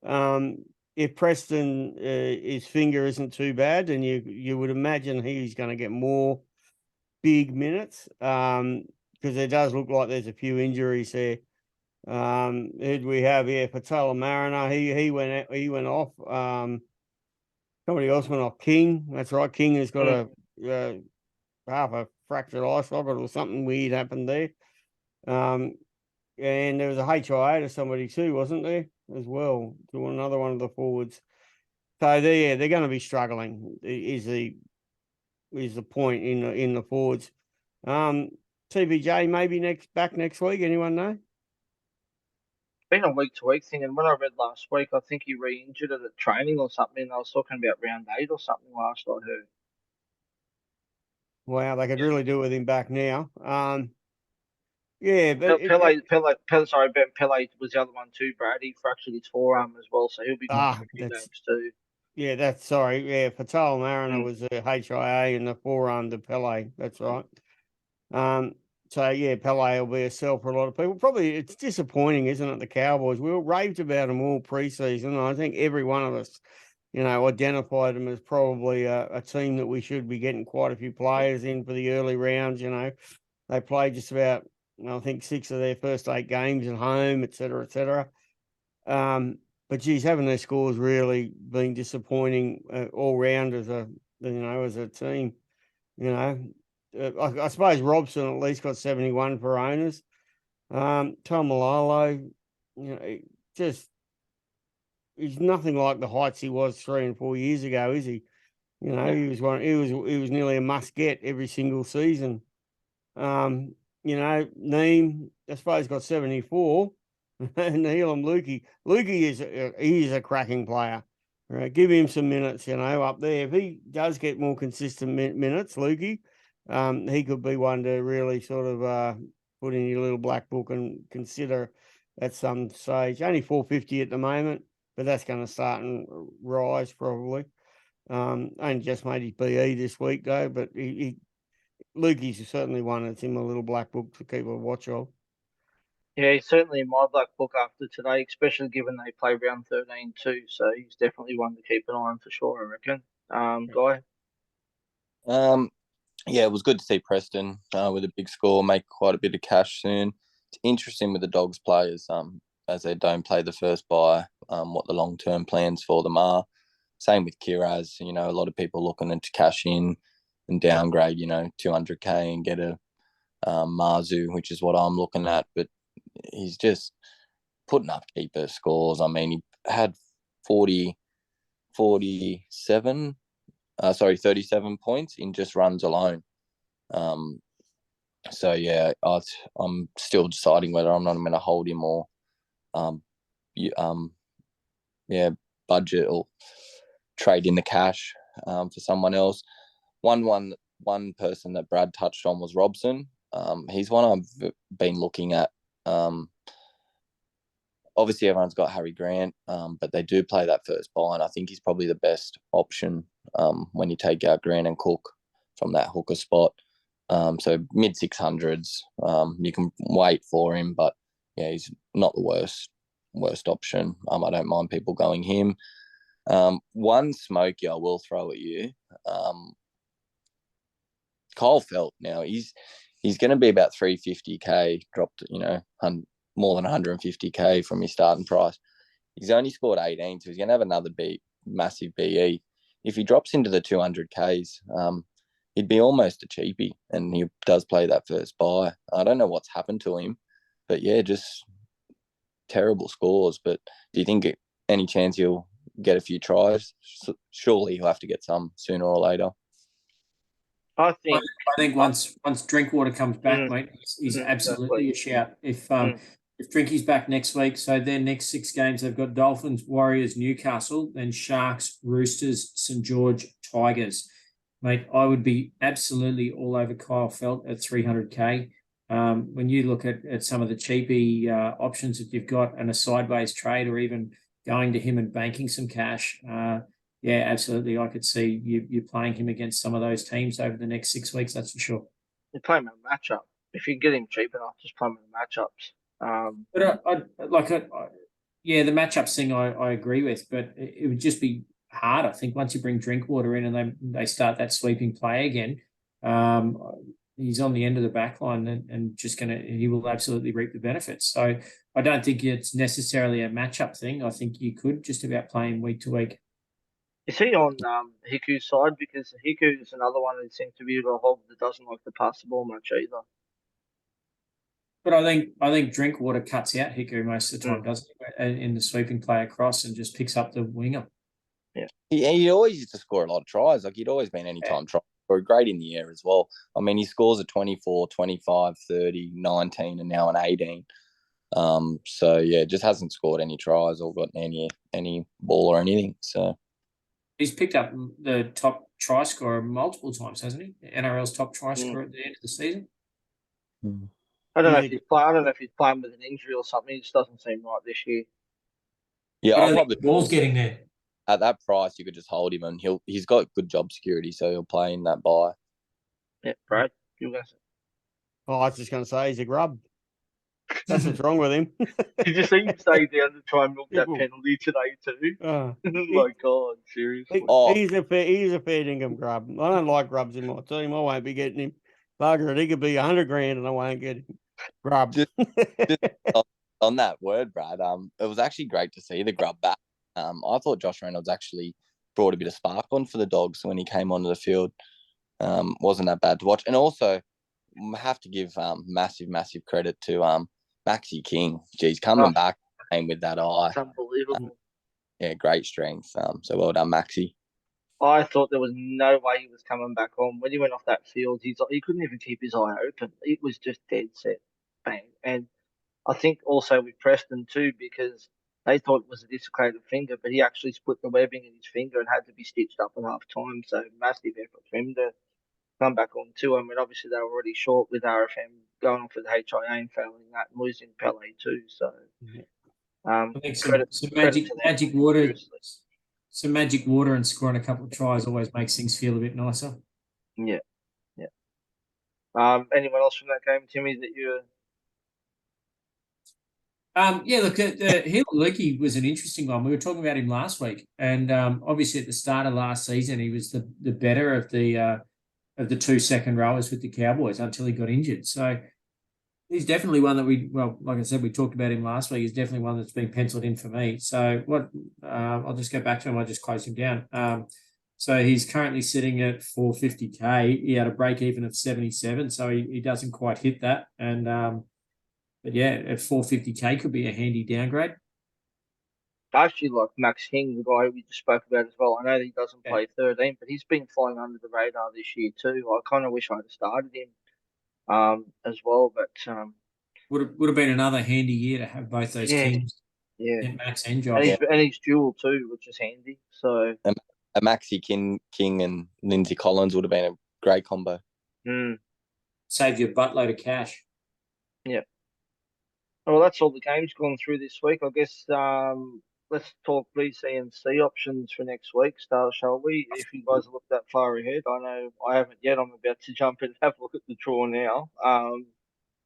If Preston, his finger isn't too bad, then you would imagine he's going to get more big minutes because it does look like there's a few injuries there. Who do we have here? Patella Mariner. He went off. Somebody else went off. King. That's right. King has got a half a fractured eye socket or something weird happened there. And there was a HIA to somebody too, wasn't there, as well, to another one of the forwards. So they're going to be struggling. Is the point in the forwards? TPJ maybe back next week. Anyone know? Been a week to week thing, and when I read last week, I think he re-injured it at training or something. And I was talking about round 8 or something last I heard. Wow, they could really do with him back now. Yeah, but Pele was the other one too, Brad. He fractured his forearm as well, so he'll be missing a few games too. Yeah, Patel Mariner was a HIA and the forearm to Pele. That's right. So yeah, Pele will be a sell for a lot of people. Probably it's disappointing, isn't it? The Cowboys. We all raved about them all preseason. I think every one of us, identified them as probably a team that we should be getting quite a few players in for the early rounds. They played just about, I think 6 of their first 8 games at home, et cetera, et cetera. But geez, having their scores really been disappointing all round as a team. I suppose Robson at least got 71 for owners. Tom Malolo, he's nothing like the heights he was 3 and 4 years ago, is he? He was nearly a must get every single season. Neem, I suppose, got 74. Neelam Lukey. Lukey is a cracking player. Right, give him some minutes, up there. If he does get more consistent minutes, Lukey, he could be one to really sort of put in your little black book and consider at some stage. Only 450 at the moment, but that's going to start and rise probably. Only just made his BE this week though, but Lukey's certainly one that's in my little black book to keep a watch of. Yeah, he's certainly in my black book after today, especially given they play round 13 too. So he's definitely one to keep an eye on for sure, I reckon. Guy? Yeah, it was good to see Preston with a big score make quite a bit of cash soon. It's interesting with the Dogs players, as they don't play the first bye, what the long-term plans for them are. Same with Kiraz, a lot of people looking to cash in and downgrade, 200K and get a Marzu, which is what I'm looking at. But he's just putting up keeper scores. I mean, he had 37 points in just runs alone. So yeah, I'm still deciding whether I'm not going to hold him or, budget or trade in the cash for someone else. one person that Brad touched on was Robson. He's one I've been looking at. Obviously, everyone's got Harry Grant, but they do play that first bye, and I think he's probably the best option when you take out Grant and Cook from that hooker spot. So mid 600s, you can wait for him, but yeah, he's not the worst option. I don't mind people going him. One smoky I will throw at you. Kyle Felt. Now he's going to be about 350k, dropped more than 150k from his starting price. He's only scored 18, so he's going to have another massive BE. If he drops into the 200ks, he'd be almost a cheapie, and he does play that first bye. I don't know what's happened to him, but yeah, just terrible scores. But do you think any chance he'll get a few tries? Surely he'll have to get some sooner or later. I think once Drinkwater comes back, mate, he's absolutely a shout. If Drinky's back next week, so their next 6 games, they've got Dolphins, Warriors, Newcastle, then Sharks, Roosters, St. George, Tigers. Mate, I would be absolutely all over Kyle Felt at 300k. When you look at some of the cheapy options that you've got and a sideways trade, or even going to him and banking some cash, yeah, absolutely. I could see you playing him against some of those teams over the next 6 weeks. That's for sure. You play him in a matchup. If you can get him cheap enough, just play him in matchups. But yeah, the matchups thing I agree with, but it would just be hard. I think once you bring Drinkwater in and they start that sweeping play again, he's on the end of the back line and he will absolutely reap the benefits. So I don't think it's necessarily a matchup thing. I think you could just about play him week to week. Is he on Hiku's side? Because Hiku is another one that seems to be a hog that doesn't like to pass the ball much either. But I think Drinkwater cuts out Hiku most of the time, doesn't he? In the sweeping play across and just picks up the winger. Yeah. He always used to score a lot of tries. Like, he'd always been anytime try. Or great in the air as well. I mean, he scores a 24, 25, 30, 19, and now an 18. So yeah, just hasn't scored any tries or got any ball or anything. So he's picked up the top try scorer multiple times, hasn't he? NRL's top try scorer at the end of the season. I don't know if he's playing with an injury or something. It just doesn't seem right this year. Yeah, I'll probably ball's getting there. At that price, you could just hold him, and he's got good job security, so he'll play in that buy. Yeah, Brad, you guys. Oh, I was just going to say he's a grub. That's what's wrong with him. Did you see him stay down to try and milk that penalty today too? Oh my God, seriously. He's a fair dinkum grub. I don't like grubs in my team. I won't be getting him. Bugger it. He could be 100 grand and I won't get him. Grub. Just on that word, Brad, it was actually great to see the grub back. I thought Josh Reynolds actually brought a bit of spark on for the Dogs when he came onto the field. Wasn't that bad to watch. And also, have to give massive credit to Maxi King. Geez, coming back with that eye. It's unbelievable. Yeah, great strength. So well done, Maxi. I thought there was no way he was coming back on. When he went off that field, he couldn't even keep his eye open. It was just dead set. Bang. And I think also with Preston too, because they thought it was a dislocated finger, but he actually split the webbing in his finger and had to be stitched up at half time. So massive effort for him to come back on too. I mean, obviously they were already short with RFM going off with HIA and failing that and losing Pele too. So I think some magic water and scoring a couple of tries always makes things feel a bit nicer. Yeah. Anyone else from that game, Timmy, that you? Yeah, look, Hiluki was an interesting one. We were talking about him last week, and obviously at the start of last season, he was the better of the 2 second rowers with the Cowboys until he got injured. So he's definitely one that like I said, we talked about him last week. He's definitely one that's been penciled in for me. So I'll just go back to him. I just closed him down. So he's currently sitting at 450k. He had a break even of 77, so he doesn't quite hit that. And but yeah, at 450k could be a handy downgrade. I actually like Max King, the guy we just spoke about as well. I know that he doesn't play 13, but he's been flying under the radar this year too. I kind of wish I'd have started him as well, but would have been another handy year to have both those Kings. Yeah, Max and Josh. And he's dual too, which is handy. So a Maxi King and Lindsay Collins would have been a great combo. Saved you a buttload of cash. Yeah. Well, that's all the games gone through this week. I guess let's talk BC and C options for next week, shall we? If you guys look that far ahead, I know I haven't yet. I'm about to jump in and have a look at the draw now.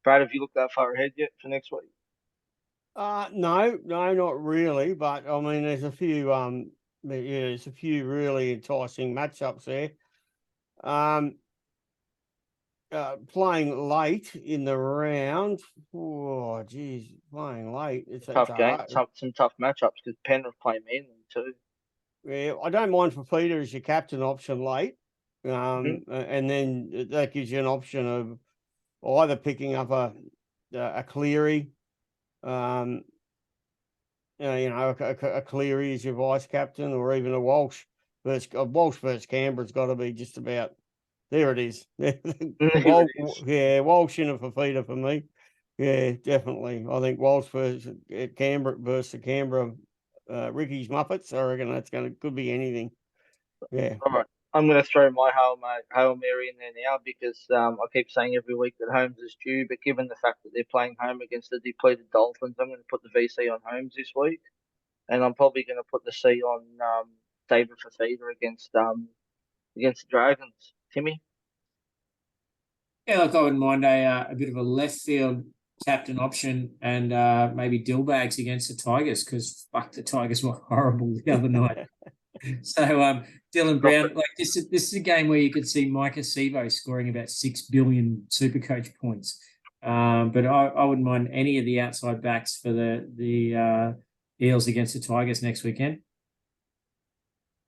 Brad, have you looked that far ahead yet for next week? No, not really. But I mean, there's a few there's a few really enticing matchups there. Playing late in the round. Oh, geez, playing late. It's Tough game. hard. Some tough matchups because Penrith play Manly too. Yeah, I don't mind Fafita as your captain option late. And then that gives you an option of either picking up a Cleary, a Cleary as your vice captain, or even a Walsh. Walsh versus Canberra's got to be just about there. It is. Walsh in a Fafita for me. Yeah, definitely. I think Walsh versus Canberra. Ricky's Muppets. I reckon could be anything. Yeah. All right. I'm going to throw my Hail Mary in there now because I keep saying every week that Holmes is due, but given the fact that they're playing home against the depleted Dolphins, I'm going to put the VC on Holmes this week, and I'm probably going to put the C on David Fafita against the Dragons. Timmy? Yeah, look, I wouldn't mind a bit of a left field captain option and maybe Dillbags against the Tigers because fuck, the Tigers were horrible the other night. So Dylan Brown, like this is a game where you could see Micah Sevo scoring about 6 billion Supercoach points. But I wouldn't mind any of the outside backs for the Eels against the Tigers next weekend.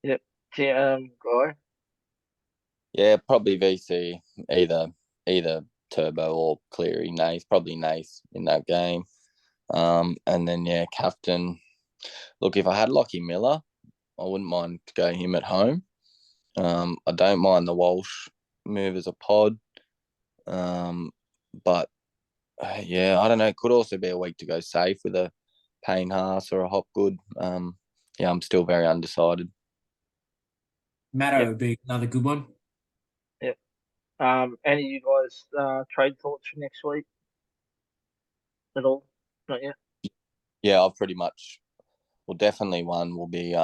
Yep. Guy? Yeah, probably VC, either Turbo or Cleary. Probably Nace in that game. And then captain. Look, if I had Lockie Miller, I wouldn't mind to go him at home. I don't mind the Walsh move as a pod. But I don't know. It could also be a week to go safe with a Payne Haas or a Hopgood. I'm still very undecided. Matto would be another good one. Yep. Any of you guys trade thoughts for next week at all? Not yet. Yeah, I've pretty much. Well, definitely one will be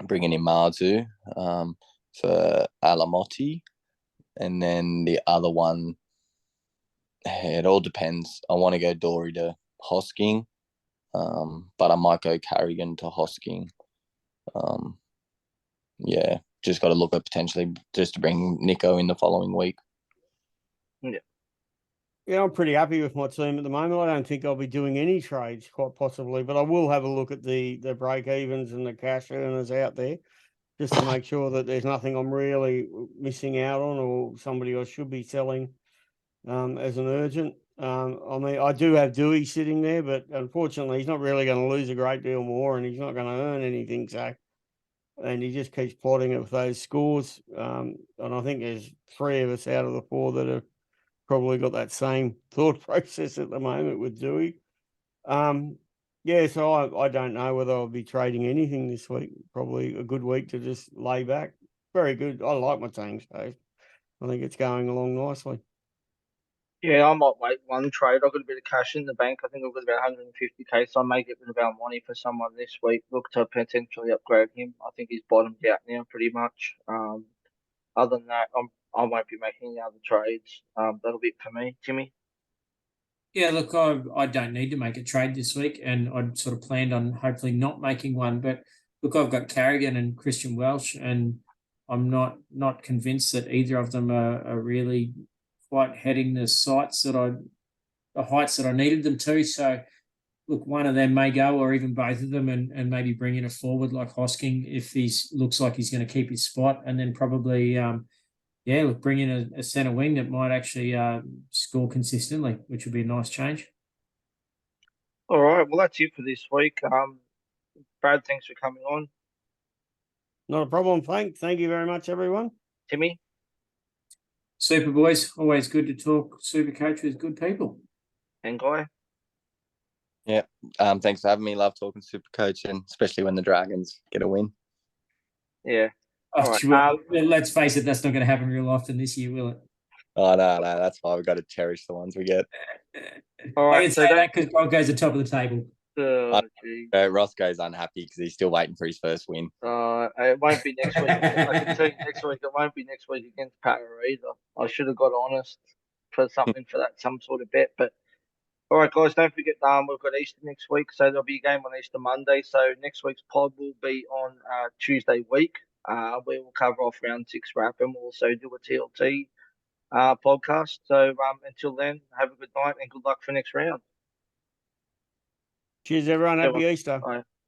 bringing in Marzu for Alamotti, and then the other one. It all depends. I want to go Dory to Hosking, but I might go Carrigan to Hosking. Just got to look at potentially just to bring Nico in the following week. Yeah, I'm pretty happy with my team at the moment. I don't think I'll be doing any trades, quite possibly, but I will have a look at the break evens and the cash earners out there just to make sure that there's nothing I'm really missing out on or somebody I should be selling as an urgent. I mean, I do have Dewey sitting there, but unfortunately, he's not really going to lose a great deal more and he's not going to earn anything. And he just keeps plotting it with those scores. And I think there's 3 of us out of the 4 that have probably got that same thought process at the moment with Dewey. So I don't know whether I'll be trading anything this week. Probably a good week to just lay back. Very good. I like my team, so I think it's going along nicely. Yeah, I might wait one trade. I've got a bit of cash in the bank. I think I've got about 150k, so I may get rid of Almonte for someone this week. Look to potentially upgrade him. I think he's bottomed out now pretty much. Other than that, I won't be making any other trades. That'll be it for me. Timmy? Yeah, look, I don't need to make a trade this week, and I'd sort of planned on hopefully not making one. But look, I've got Carrigan and Christian Welch, and I'm not convinced that either of them are really quite heading the heights that I needed them to. So, look, one of them may go, or even both of them, and maybe bring in a forward like Hosking if he looks like he's going to keep his spot, and then probably bring in a centre wing that might actually score consistently, which would be a nice change. All right, well, that's it for this week. Brad, thanks for coming on. Not a problem, Frank. Thank you very much, everyone. Timmy? Super boys, always good to talk super coach with good people. And Guy? Yeah, thanks for having me. Love talking super coach, and especially when the Dragons get a win. Yeah. Oh, All right. well, let's face it, that's not going to happen real often this year, will it? Oh no, that's why we've got to cherish the ones we get. All I right. can say that because Broncos are top of the table. Gee. Roscoe's unhappy because he's still waiting for his first win. It won't be next week. I can tell you next week. It won't be next week against Para either. I should have got honest for something for that, some sort of bet. But all right, guys, don't forget. We've got Easter next week, so there'll be a game on Easter Monday. So next week's pod will be on Tuesday week. We will cover off round 6 wrap, and we'll also do a TLT podcast. So until then, have a good night and good luck for next round. Cheers, everyone. Happy Easter. Bye.